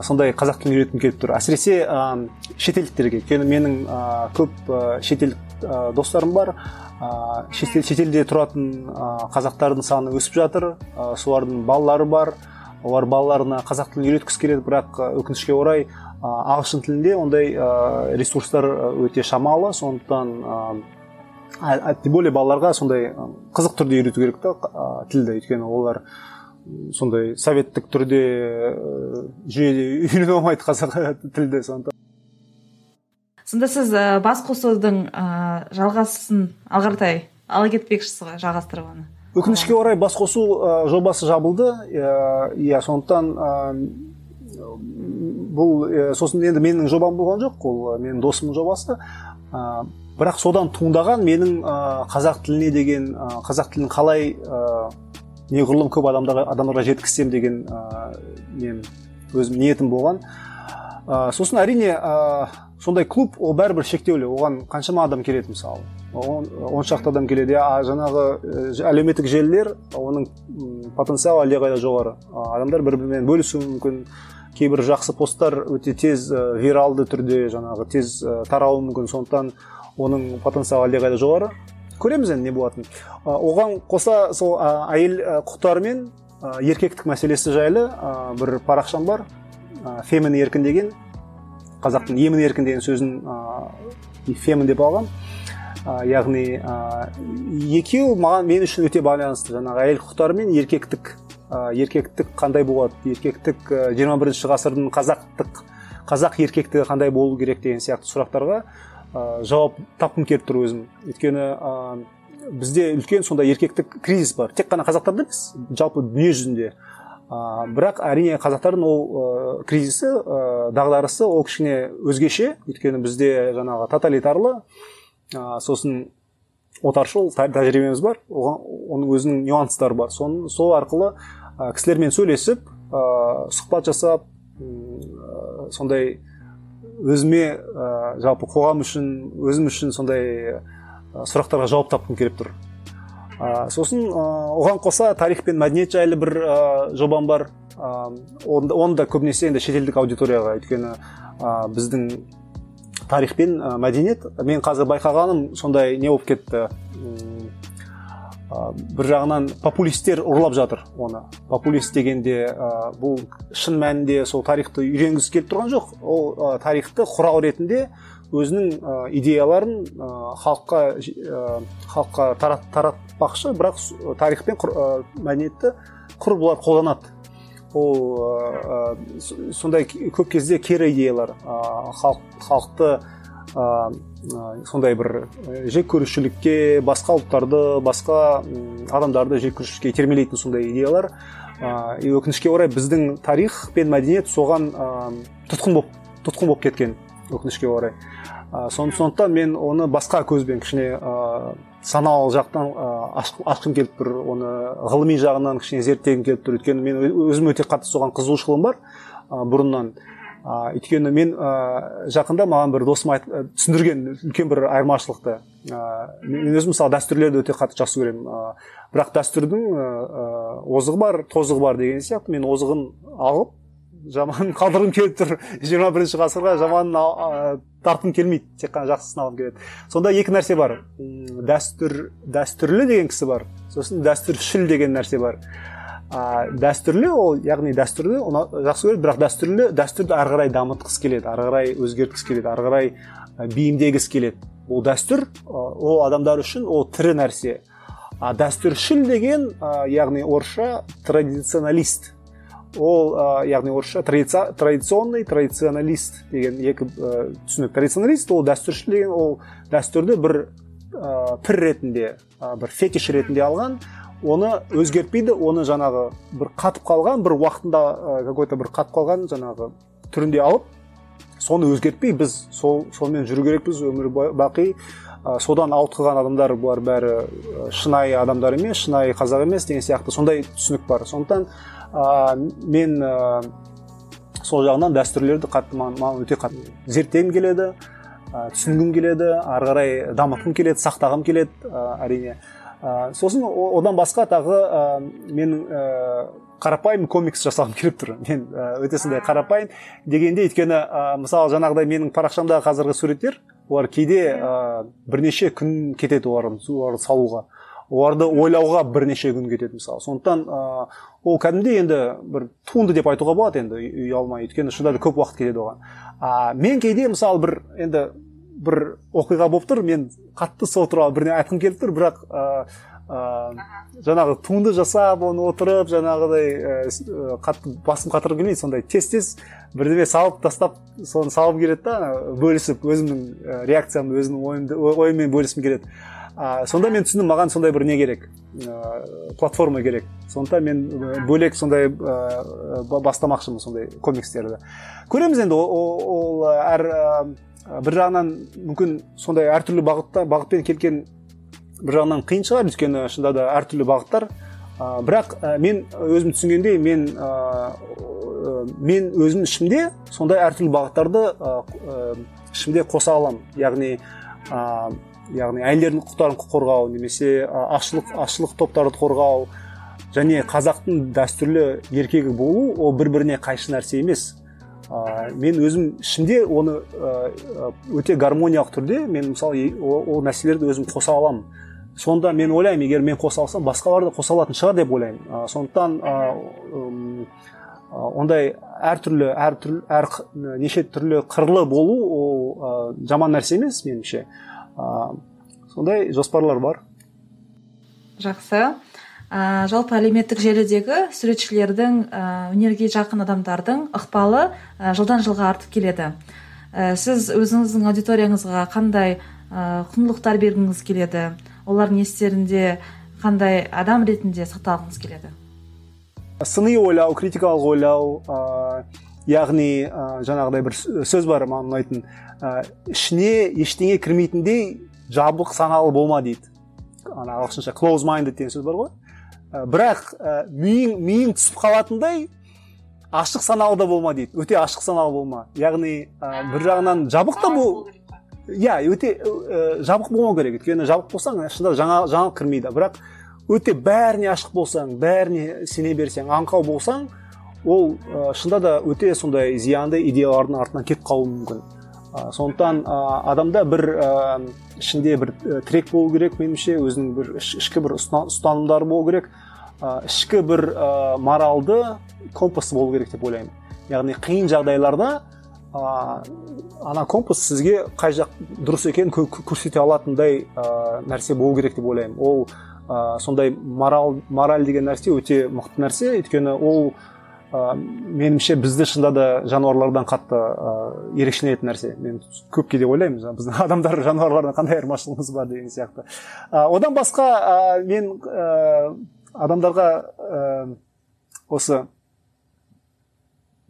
сондай қазақ тілін үйреткім келіп тұр. Әсіресе шетелдіктерге. Өйткені менің көп шетелдік достарым бар. Шетелде тұратын қазақтардың саны өсіп жатыр. Солардың балалары бар. Олар балаларына қазақ тілін үйреткісі келеді, бірақ өкінішке орай ағылшын тілінде ондай ресурстар өте шамалы. Сондықтан тем более балаларға сондай қызық түрде үйрету керек та тілді. Өйткені олар сондай советтік түрде жүйеде үйрене алмайды қазақ тілді. Сонда сіз Басқосудың жалғасын алғартай ала кетпекшісіз ғой, жалғастырып оны? Өкінішке орай Басқосу жобасы жабылды. Сондықтан бұл сосын енді менің жобам болған жоқ, ол менің досымның жобасы. Бірақ содан туындаған менің қазақ тіліне деген, қазақ тілін қалай неғұрлым көп адамдарға жеткізсем деген мен өзім ниетім болған. Сосын әрине сондай клуб ол бәрібір шектеулі. Оған қаншама адам келеді мысалы. 10 шақты адам келеді. Жаңағы әлеуметтік желілер, оның потенциалы әлдеқайда жоғары. Адамдар бір-бірімен бөлісуі мүмкін. Кейбір жақсы посттар өте тез виралды түрде жаңағы тез тарауы мүмкін. Сондықтан оның потенциалы әлдеқайда жоғары. Көреміз енді не болатынын. Оған қоса сол әйел құқықтары мен еркектік мәселесі жайлы бір парақшам бар. Фемин еркін деген. қазақтың емін еркін деген сөзін фемін деп алған. Яғни екеуі мен үшін өте байланысты. Жаңағы әйел құқықтары мен еркектік қандай болады, еркектік 21 ғасырдың қазақ еркектігі қандай болу керек деген сияқты сұрақтарға жауап тапқым келіп тұр өзім. Өйткені бізде үлкен сондай еркектік кризис бар. Тек қана қазақтарда емес, жалпы дүние жүзінде. Бірақ әрине қазақтардың ол кризисі, дағдарысы ол кішкене өзгеше. Өйткені бізде жаңағы тоталитарлы, сосын отаршыл тәжірибеміз бар. Оның өзінің нюанстары бар. Сол арқылы кісілермен сөйлесіп, сұхбат жасап, сондай өзіме жалпы қоғам үшін, өзім үшін сондай сұрақтарға жауап тапқым келіп тұр. Сосын оған қоса тарих пен мәдениет жайлы бір жобам бар. Оны да көбінесе енді шетелдік аудиторияға, өйткені біздің тарих пен мәдениет, мен қазір байқағаным сондай не болып кетті. Бір жағынан популистер ұрлап жатыр оны. Популист дегенде бұл шын мәнінде сол тарихты үйренгісі келіп тұрған жоқ. Ол тарихты құрал ретінде өзінің идеяларын халыққа таратпақшы, бірақ тарих пен мәдениетті құр бұлар қолданады. Ол сондай көп кезде кері идеялар, халықты сондай бір жек көрушілікке, басқа ұлттарды, басқа адамдарды жек көрушілікке итермелейтін сондай идеялар. Өкінішке орай біздің тарих пен мәдениет соған тұтқын болып кеткен, өкінішке орай. Сондықтан мен оны басқа көзбен кішкене саналы жақтан ашқым келіп тұр, оны ғылыми жағынан кішкене зерттегім келіп тұр. Өйткені мен өзім өте қатты соған қызығушылығым бар бұрыннан. Өйткені мен жақында маған бір досым түсіндірген үлкен бір айырмашылықты. Мен өзім мысалы дәстүрлерді өте қатты жақсы көремін. Бірақ дәстүрдің озығы бар, тозығы бар деген сияқты. Мен озығын алып, жаманын қалдырғым келіп тұр. 21 ғасырға жаманын тартқым келмейді, тек қана жақсысын алғым келеді. Сонда екі нәрсе бар. Дәстүрлі деген кісі бар, сосын дәстүршіл деген нәрсе бар. Дәстүрлі ол, яғни дәстүрлі жақсы көреді, бірақ дәстүрді ары қарай дамытқысы келеді, ары қарай өзгерткісі келеді, ары қарай бейімдегісі келеді. Ол дәстүр, ол адамдар үшін ол тірі нәрсе. Дәстүршіл деген, яғни орысша традиционалист. Ол, яғни орысша традиционный, традиционалист деген екі түсінік. Традиционалист ол дәстүршіл деген, ол дәстүрді бір пір ретінде, бір фетиш ретінде алған, оны өзгертпейді, оны жаңағы бір қатып қалған, бір уақытында какой-то бір қатып қалған жаңағы түрінде алып, соны өзгертпей, біз сонымен жүру керекпіз өмір бақи. Содан ауытқыған адамдар бұлар бәрі шынайы адамдар емес, шынайы қазақ емес деген сияқты сондай түсінік бар. Сондықтан мен сол жағынан дәстүрлерді маған өте қатты зерттегім келеді, түсінгім келеді, ары қарай дамытқым келеді, сақтағым келеді, әрине. Сосын одан басқа тағы мен қарапайым комикс жасағым келіп тұр. Мен өте сондай қарапайым дегенде, өйткені мысалы жаңағыдай менің парақшамдағы қазіргі суреттер, олар кейде бірнеше күн кетеді оларды салуға. Оларды ойлауға бірнеше күн кетеді мысалы. Сондықтан ол кәдімгідей енді бір туынды деп айтуға болады енді ұялмай, өйткені шынында да көп уақыт кетеді оған. Мен кейде мысалы бір оқиға болып тұр, мен қатты сол туралы бірдеңе айтқым келіп тұр, бірақ жаңағы туынды жасап, оны отырып, жаңағыдай қатты басым қатырып келмейді, сондай тез бірдеңе салып тастап, соны салып келеді да, бөлісіп, өзімнің реакциямды, өзімнің ойыммен бөлісім келеді. Сонда мен түсіндім, маған сондай бір не керек, платформа керек. Сондықтан мен бөлек сондай бастамақшымын сондай комикстерді. Көреміз енді, ол әр бір жағынан мүмкін сондай әртүрлі бағытпен келген бір жағынан қиын шығар, өйткені шынында да әртүрлі бағыттар. Бірақ мен өзім түсінгендей, мен өзім ішімде сондай әртүрлі бағыттарды ішімде қоса аламын. Яғни әйелдердің құқықтарын қорғау, немесе ашылық топтарды қорғау, және қазақтың дәстүрлі еркегі болу, ол бір-біріне қайшы нәрсе емес. Мен өзім ішімде оны өте гармониялық түрде, мен мысалы ол мәселелерді өзім қоса аламын. Сонда мен ойлаймын, егер мен қоса алсам, басқалар да қоса алатын шығар деп ойлаймын. Сондықтан ондай неше түрлі қырлы болу ол жаман нәрсе емес меніңше. Сондай жоспарлар бар. Жақсы. Жалпы әлеуметтік желідегі суретшілердің, өнерге жақын адамдардың ықпалы жылдан жылға артып келеді. Сіз өзіңіздің аудиторияңызға қандай құндылықтар бергіңіз келеді? Олардың естерінде қандай адам ретінде сақталғыңыз келеді? Сыни ойлау, критикалық ойлау, яғни жаңағыдай бір сөз бар маған ұнайтын, ішіне ештеңе кірмейтіндей жабық саналы болма дейді. Ағылшынша close minded деген сөз бар ғой. Бірақ миың түсіп қалатындай ашық саналы да болма дейді. Өте ашық саналы болма. Яғни бір жағынан жабық та бол. Өте жабық болмау керек. Өйткені жабық болсаң, шынында жаңалық кірмейді. Бірақ өте бәріне ашық болсаң, бәріне сене берсең, аңқау болсаң, ол шында да өте сондай зиянды идеялардың артынан кетіп қалуы мүмкін. Сондықтан адамда бір ішінде бір трек болу керек, меніңше, өзінің бір ішкі бір ұстанымдары болу керек, ішкі бір моралды компас болу керек деп ойлаймын. Яғни қиын жағдайларда ана компас сізге қай жақ дұрыс екенін көрсете алатындай нәрсе болу керек деп ойлаймын. Ол сондай мораль деген нәрсе өте мықты нәрсе, өйткені ол меніңше бізді шында да жануарлардан қатты ерекшеленетін нәрсе. Мен көп кейде ойлаймын, біздің адамдар жануарлардан қандай айырмашылығымыз бар деген сияқты. Одан басқа мен адамдарға осы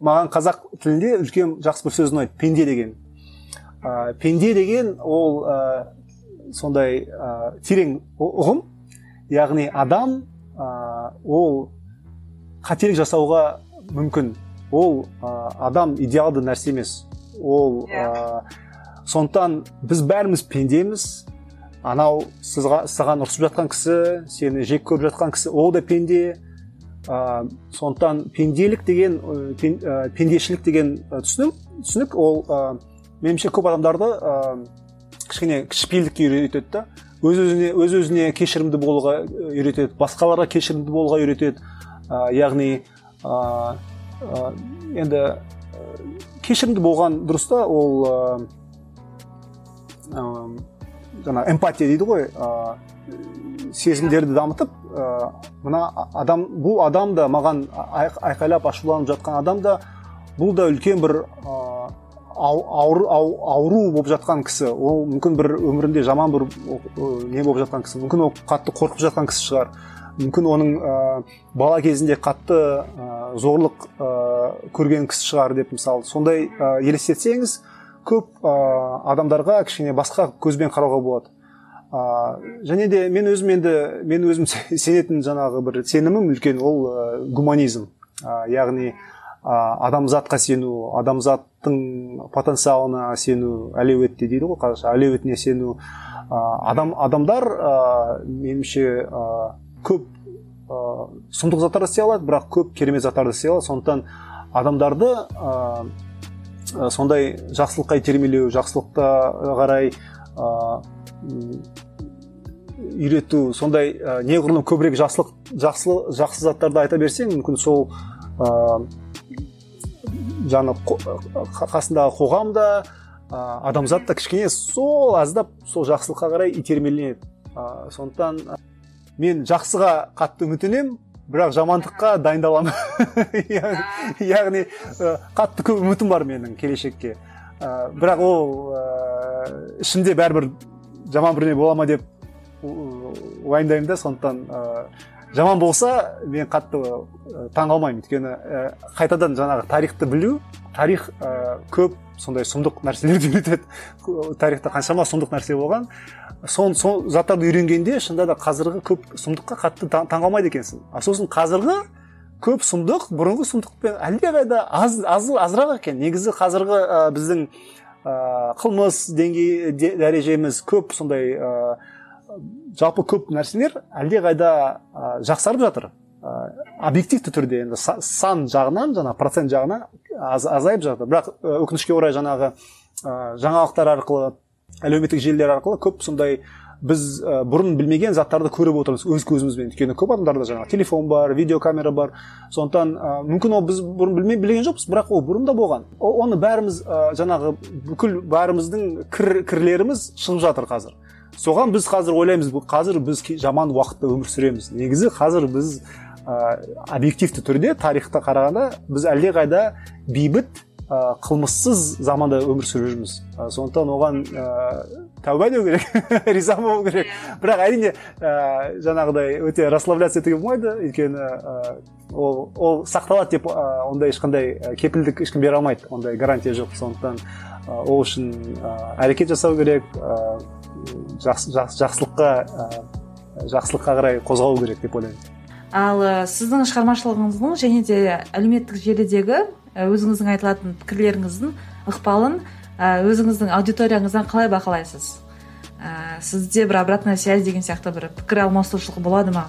маған қазақ тілінде үлкен жақсы бір сөз ұнайды, пенде деген. Пенде деген ол сондай терең ұғым. Яғни адам ол қателік жасауға мүмкін. Ол адам идеалды нәрсе емес. Ол сондықтан біз бәріміз пендеміз. Анау саған ұрсып жатқан кісі, сені жек көріп жатқан кісі, ол да пенде. Сондықтан пенделік деген, пендешілік деген түсінік ол меніңше көп адамдарды кішкене кішіпейілдікке үйретеді да. Өз-өзіне кешірімді болуға үйретеді, басқаларға кешірімді болуға үйретеді. Яғни енді кешірімді болған дұрыс та, ол жаңа эмпатия дейді ғой, сезімдерді дамытып, бұл адам да маған айқайлап ашуланып жатқан адам да, бұл да үлкен бір ауру болып жатқан кісі. Ол мүмкін бір өмірінде жаман бір не болып жатқан кісі. Мүмкін ол қатты қорқып жатқан кісі шығар. Мүмкін оның бала кезінде қатты зорлық көрген кісі шығар деп мысалы. Сондай елестетсеңіз, көп адамдарға кішкене басқа көзбен қарауға болады. Және де мен өзім сенетін жаңағы бір сенімім үлкен, ол гуманизм. Яғни адамзатқа сену, адамзаттың потенциалына сену, әлеуетте дейді ғой қазақша, әлеуетіне сену. Адамдар меніңше көп сұмдық заттарды істей алады, бірақ көп керемет заттарды істей алады. Сондықтан адамдарды сондай жақсылыққа итермелеу, жақсылыққа қарай үйрету, сондай неғұрлым көбірек жақсы заттарды айта берсең, мүмкін сол жаңа қасындағы қоғамда адамзат та кішкене сол аздап сол жақсылыққа қарай итермеленеді. Сондықтан мен жақсыға қатты үміттенемін, бірақ жамандыққа дайындаламын. Яғни қатты көп үмітім бар менің келешекке. Бірақ ол ішімде бәрібір жаман бірне бола ма деп уайымдаймын да. Сондықтан жаман болса мен қатты таңғалмаймын. Өйткені қайтадан жаңағы тарихты білу, тарих көп сондай сұмдық нәрселерді үйретеді. Тарихта қаншама сұмдық нәрсе болған. Сол заттарды үйренгенде шында да қазіргі көп сұмдыққа қатты таңғалмайды екенсің. Сосын қазіргі көп сұмдық бұрынғы сұмдықпен әлдеқайда азырақ екен. Негізі қазіргі біздің қылмыс дәрежеміз көп сондай жалпы көп нәрселер әлдеқайда жақсарып жатыр. Объективті түрде, енді сан жағынан, процент жағынан азайып жатыр. Бірақ өкінішке орай жаңағы жаңалықтар арқылы, әлеуметтік желілер арқылы көп сондай біз бұрын білмеген заттарды көріп отырмыз өз көзімізбен. Өйткені көп адамдарда жаңағы телефон бар, видеокамера бар. Сондықтан мүмкін ол біз бұрын білген жоқпыз, бірақ ол бұрында болған. Оны бәріміз жаңағы бүкіл бәріміздің кірлеріміз шығып жатыр қазір. Соған біз қазір ойлаймыз, қазір біз жаман уақытта өмір сүреміз. Негізі қазір біз объективті түрде тарихта қарағанда біз әлдеқайда бейбіт қылмыссыз заманда өмір сүріп жүрміз. Сондықтан оған тәуба деу керек, риза болу керек. Бірақ әрине жаңағыдай өте расслабляться етуге болмайды, өйткені ол сақталады деп ондай ешқандай кепілдік ешкім бере алмайды, ондай гарантия жоқ. Сондықтан ол үшін әрекет жасау керек, жақсылыққа қарай қозғалу керек деп ойлаймын. Ал сіздің шығармашылығыңыздың және де әлеуметтік желідегі өзіңіздің айтылатын пікірлеріңіздің ықпалын өзіңіздің аудиторияңыздан қалай бақылайсыз? Сізде бір обратная связь деген сияқты бір пікір алмасушылық болады ма?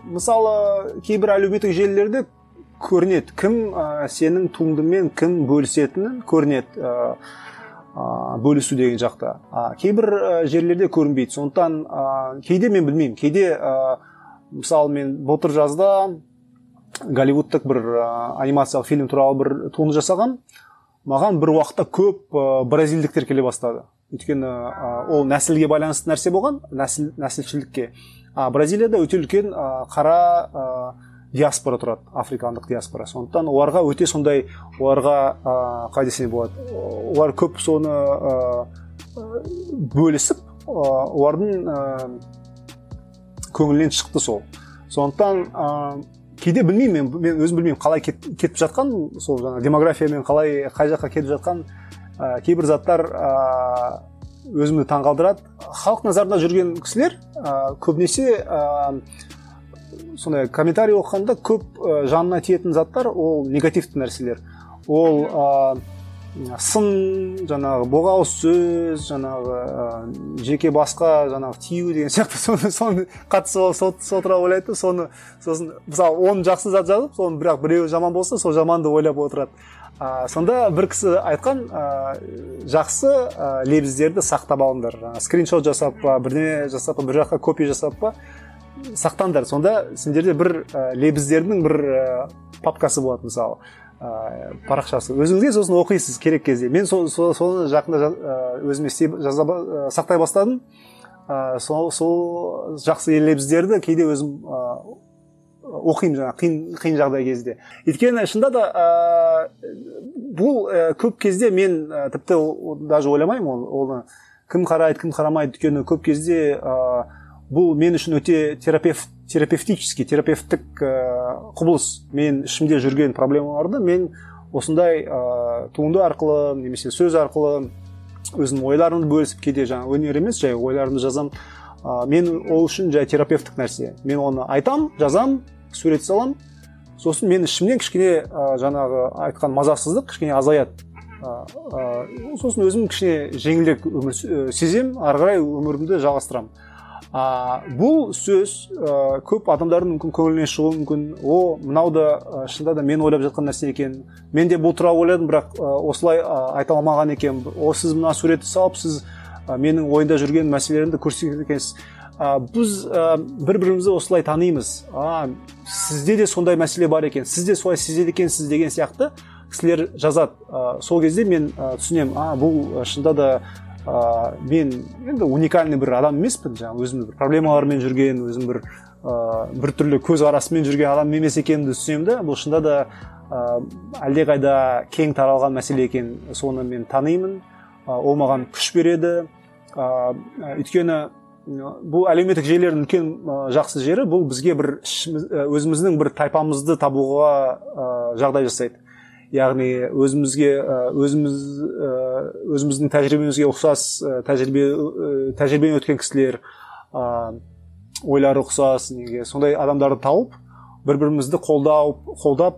Мысалы, кейбір әлеуметтік желілерде көрінеді, кім сенің туындымен кім бөлісетінін көрінеді, бөлісу деген жақта. Кейбір жерлерде көрінбейді. Сондықтан кейде мен білмеймін, кейде мысалы мен былтыр жазда Голливудтық бір анимациялық фильм туралы бір туынды жасаған, маған бір уақытта көп бразилдіктер келе бастады. Өйткені ол нәсілге байланысты нәрсе болған, нәсілшілдікке. Бразилияда өте үлкен қара диаспора тұрады, африкандық диаспора. Сондықтан оларға өте сондай, оларға қай десем болады, олар көп соны бөлісіп, олардың көңілінен шықты сол. Сондықтан кейде білмеймін, мен өзім білмеймін қалай кетіп жатқан, сол жаңа демографиямен қай жаққа кетіп жатқан кейбір заттар өзімді таңғалдырады. Халық назарында жүрген кісілер көбінесе сондай комментарий оқығанда көп жанына тиетін заттар ол негативті нәрселер. Ол сын, жаңағы боғауыз сөз, жаңағы жеке басқа жаңағы тию деген сияқты соны қатысы сол тұра ойлайды, сосын мысалы оны жақсы зат жазып, соны бірақ біреуі жаман болса, сол жаманды ойлап отырады. Сонда бір кісі айтқан, жақсы лебіздерді сақтап алыңдар. Скриншот жасап па, бірдеңе жасап па, бір жаққа копия жасап па, сақтаңдар. Сонда сендерде бір лебіздердің бір папкасы болады, мысалы парақшасы. Өзіңізге сосын оқисыз керек кезде. Мен соны жақында өзіме сақтай бастадым. Сол жақсы лебіздерді кейде өзім оқимын, жаңа қиын жағдай кезде. Өйткені шында да бұл көп кезде мен тіпті даже ойламаймын, оны кім қарайды, кім қарамайды. Өйткені көп кезде бұл мен үшін өте терапевтік құбылыс. Мен ішімде жүрген проблемаларды мен осындай туынды арқылы, немесе сөз арқылы өзінің ойларымды бөлісіп, кейде жаңа өнер емес, жай ойларымды жазам. Мен ол үшін жай терапевтік нәрсе. Мен оны айтам, жазам, сурет салам. Сосын мен ішімнен кішкене жаңағы айтқан мазасыздық кішкене азаяды. Сосын өзім кішкене жеңілдек өмір сезем, ары қарай өмірімді жалғастырам. Бұл сөз көп адамдардың мүмкін көңіліне шығуы мүмкін. Мынау да шында да мен ойлап жатқан нәрсе екен. Мен де бұл туралы ойладым, бірақ осылай айта алмаған екен. Сіз мына суретті салып, сіз менің ойында жүрген мәселелерімді көрсеткен екенсіз. Біз бір-бірімізді осылай танимыз. Сізде де сондай мәселе бар екен, сіз де солай сезеді екенсіз деген сияқты кісілер жазады. Сол кезде мен түсінем, бұл шында да мен енді уникальный бір адам емеспін, өзімді бір проблемалармен жүрген, өзім бір түрлі көз қарасымен жүрген адам емес екенімді түсінем да, бұл шында да әлдеқайда кең таралған мәселе екен, соны мен танимын. Ол маған күш береді. Өйткені бұл әлеуметтік желілердің үлкен жақсы жері, бұл бізге бір өзіміздің бір тайпамызды табуға жағдай жасайды. Яғни өзіміздің тәжірибемізге ұқсас тәжірибені өткен кісілер, ойлары ұқсас, сондай адамдарды тауып, бір-бірімізді қолдап,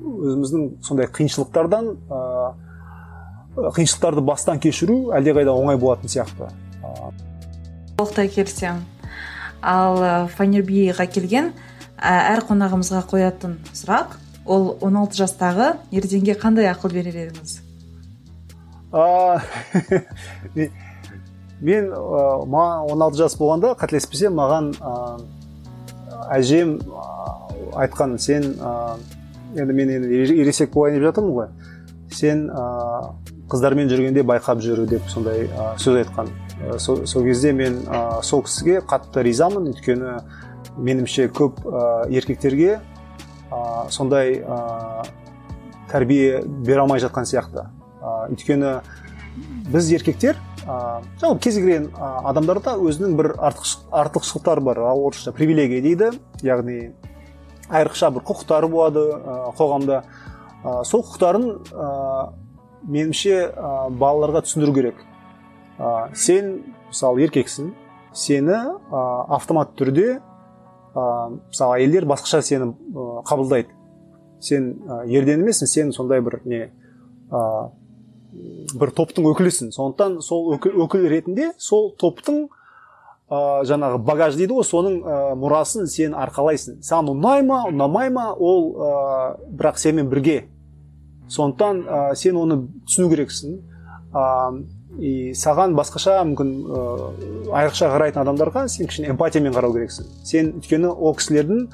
өзіміздің сондай қиыншылықтарды бастан кешіру әлдеқайда оңай болатын сияқты. Толықтай келісемін. Ал Файнюрбиға келген әр қонағымызға қоятын сұрақ, ол 16 жастағы ертеңге қандай ақыл берер едіңіз? мен маған 16 жас болғанда, қателеспесем, маған әжем айтқан, сен енді мен ересек болайын деп жатырмын ғой, сен қыздармен жүргенде байқап жүру деп сондай сөз айтқан. Сол кезде мен сол кісіге қатты ризамын, өйткені менімше көп еркектерге сондай тәрбие бере алмай жатқан сияқты. Өйткені біз еркектер жалпы кез келген адамдарда өзінің бір артықшылықтары бар, орысша привилегия дейді, яғни айрықша бір құқықтары болады қоғамда. Сол құқықтарын меніңше балаларға түсіндіру керек. Сен мысалы еркексің, сені автомат түрде мысалы әйелдер басқаша сені қабылдайды. Сен ерден емессің, сен сондай бір топтың өкілісің. Сондықтан сол өкіл ретінде сол топтың жаңағы багаж дейді ғой, соның мұрасын сен арқалайсың. Саған ұнай ма, ұнамай ма, ол бірақ сенімен бірге. Сондықтан сен оны түсіну керексің. И саған басқаша мүмкін айрықша қарайтын адамдарға сен кішкене эмпатиямен қарау керексің. Сен өйткені ол кісілердің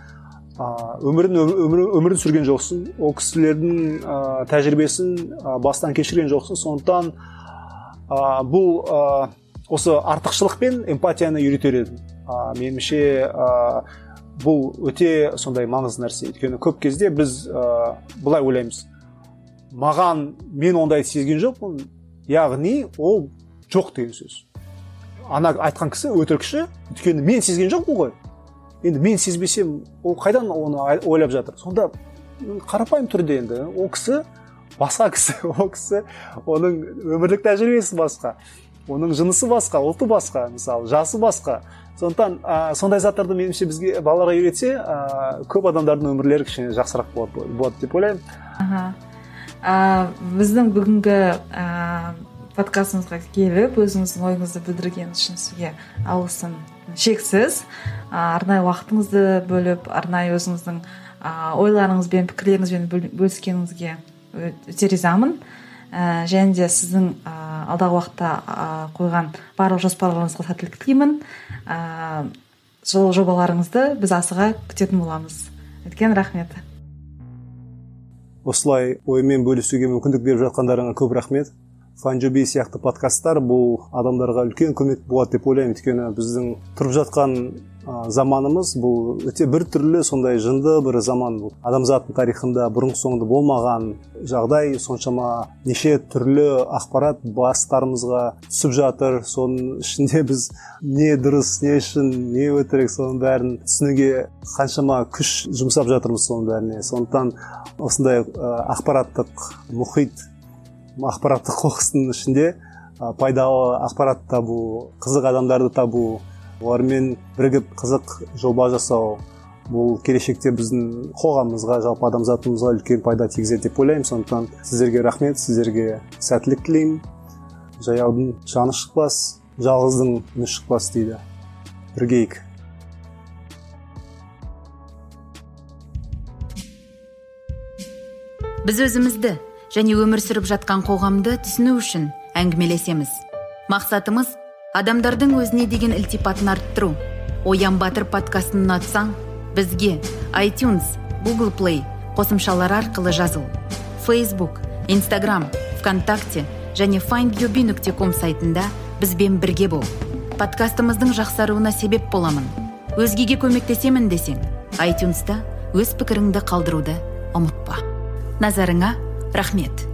өмірін сүрген жоқсың, ол кісілердің тәжірибесін бастан кешірген жоқсың. Сондықтан бұл осы артықшылық пен эмпатияны үйретер едім. Меніңше бұл өте сондай маңызды нәрсе. Өйткені көп кезде біз былай ойлаймыз, мен ондай сезген жоқпын, яғни ол жоқ деген сөз. Ана айтқан кісі өтірікші, өйткені мен сезген жоқпын ғой. Енді мен сезбесем, ол қайдан оны ойлап жатыр? Сонда қарапайым түрде енді ол кісі басқа кісі, ол кісі оның өмірлік тәжірибесі басқа, оның жынысы басқа, ұлты басқа, мысалы жасы басқа. Сондықтан сондай заттарды меніңше бізге балаларға үйретсе, көп адамдардың өмірлері кішкене жақсырақ болады деп ойлаймын. Біздің бүгінгі подкастымызға келіп, өзіңіздің ойыңызды білдірген үшін сізге алғысым шексіз. Арнайы уақытыңызды бөліп, арнайы өзіңіздің ойларыңызбен, пікірлеріңізбен бөліскеніңізге өте ризамын. Және де сіздің алдағы уақытта қойған барлық жоспарларыңызға сәттілік тілеймін. Сол жобаларыңызды біз асыға күтетін боламыз. Үлкен рахмет. Осылай оймен бөлісуге мүмкіндік беріп жатқандарыңа көп рахмет. Фанжоби сияқты подкасттар бұл адамдарға үлкен көмек болады деп ойлаймын. Өйткені біздің тұрып жатқан заманымыз бұл өте бір түрлі сондай жынды бір заман. Бұл адамзаттың тарихында бұрын соңды болмаған жағдай, соншама неше түрлі ақпарат бастарымызға түсіп жатыр. Соның ішінде біз не дұрыс, не шын, не өтірік, соның бәрін түсінуге қаншама күш жұмсап жатырмыз соның бәріне. Сондықтан осындай ақпараттық мұхит, ақпараттық қоқыстың ішінде пайдалы ақпарат табу, қызық адамдарды табу, олармен бірігіп қызық жоба жасау, бұл келешекте біздің қоғамымызға, жалпы адамзатымызға үлкен пайда тигізеді деп ойлаймын. Сондықтан сіздерге рахмет, сіздерге сәттілік тілеймін. Жаяудың жаны шықпас, жалғыздың үні шықпас дейді. Біргейік. Біз өзімізді және өмір сүріп жатқан қоғамды түсіну үшін әңгімелесеміз. Мақсатымыз адамдардың өзіне деген ілтипатын арттыру. Оян Батыр подкастын ұнатсаң, бізге iTunes, Google Play қосымшалары арқылы жазыл. Facebook, Instagram, ВКонтакте және findyobi.com сайтында бізбен бірге бол. Подкастымыздың жақсаруына себеп боламын. Өзгеге көмектесемін десең, iTunes'та өз пікіріңді қалдыруды ұмытпа. Назарыңа рахмет.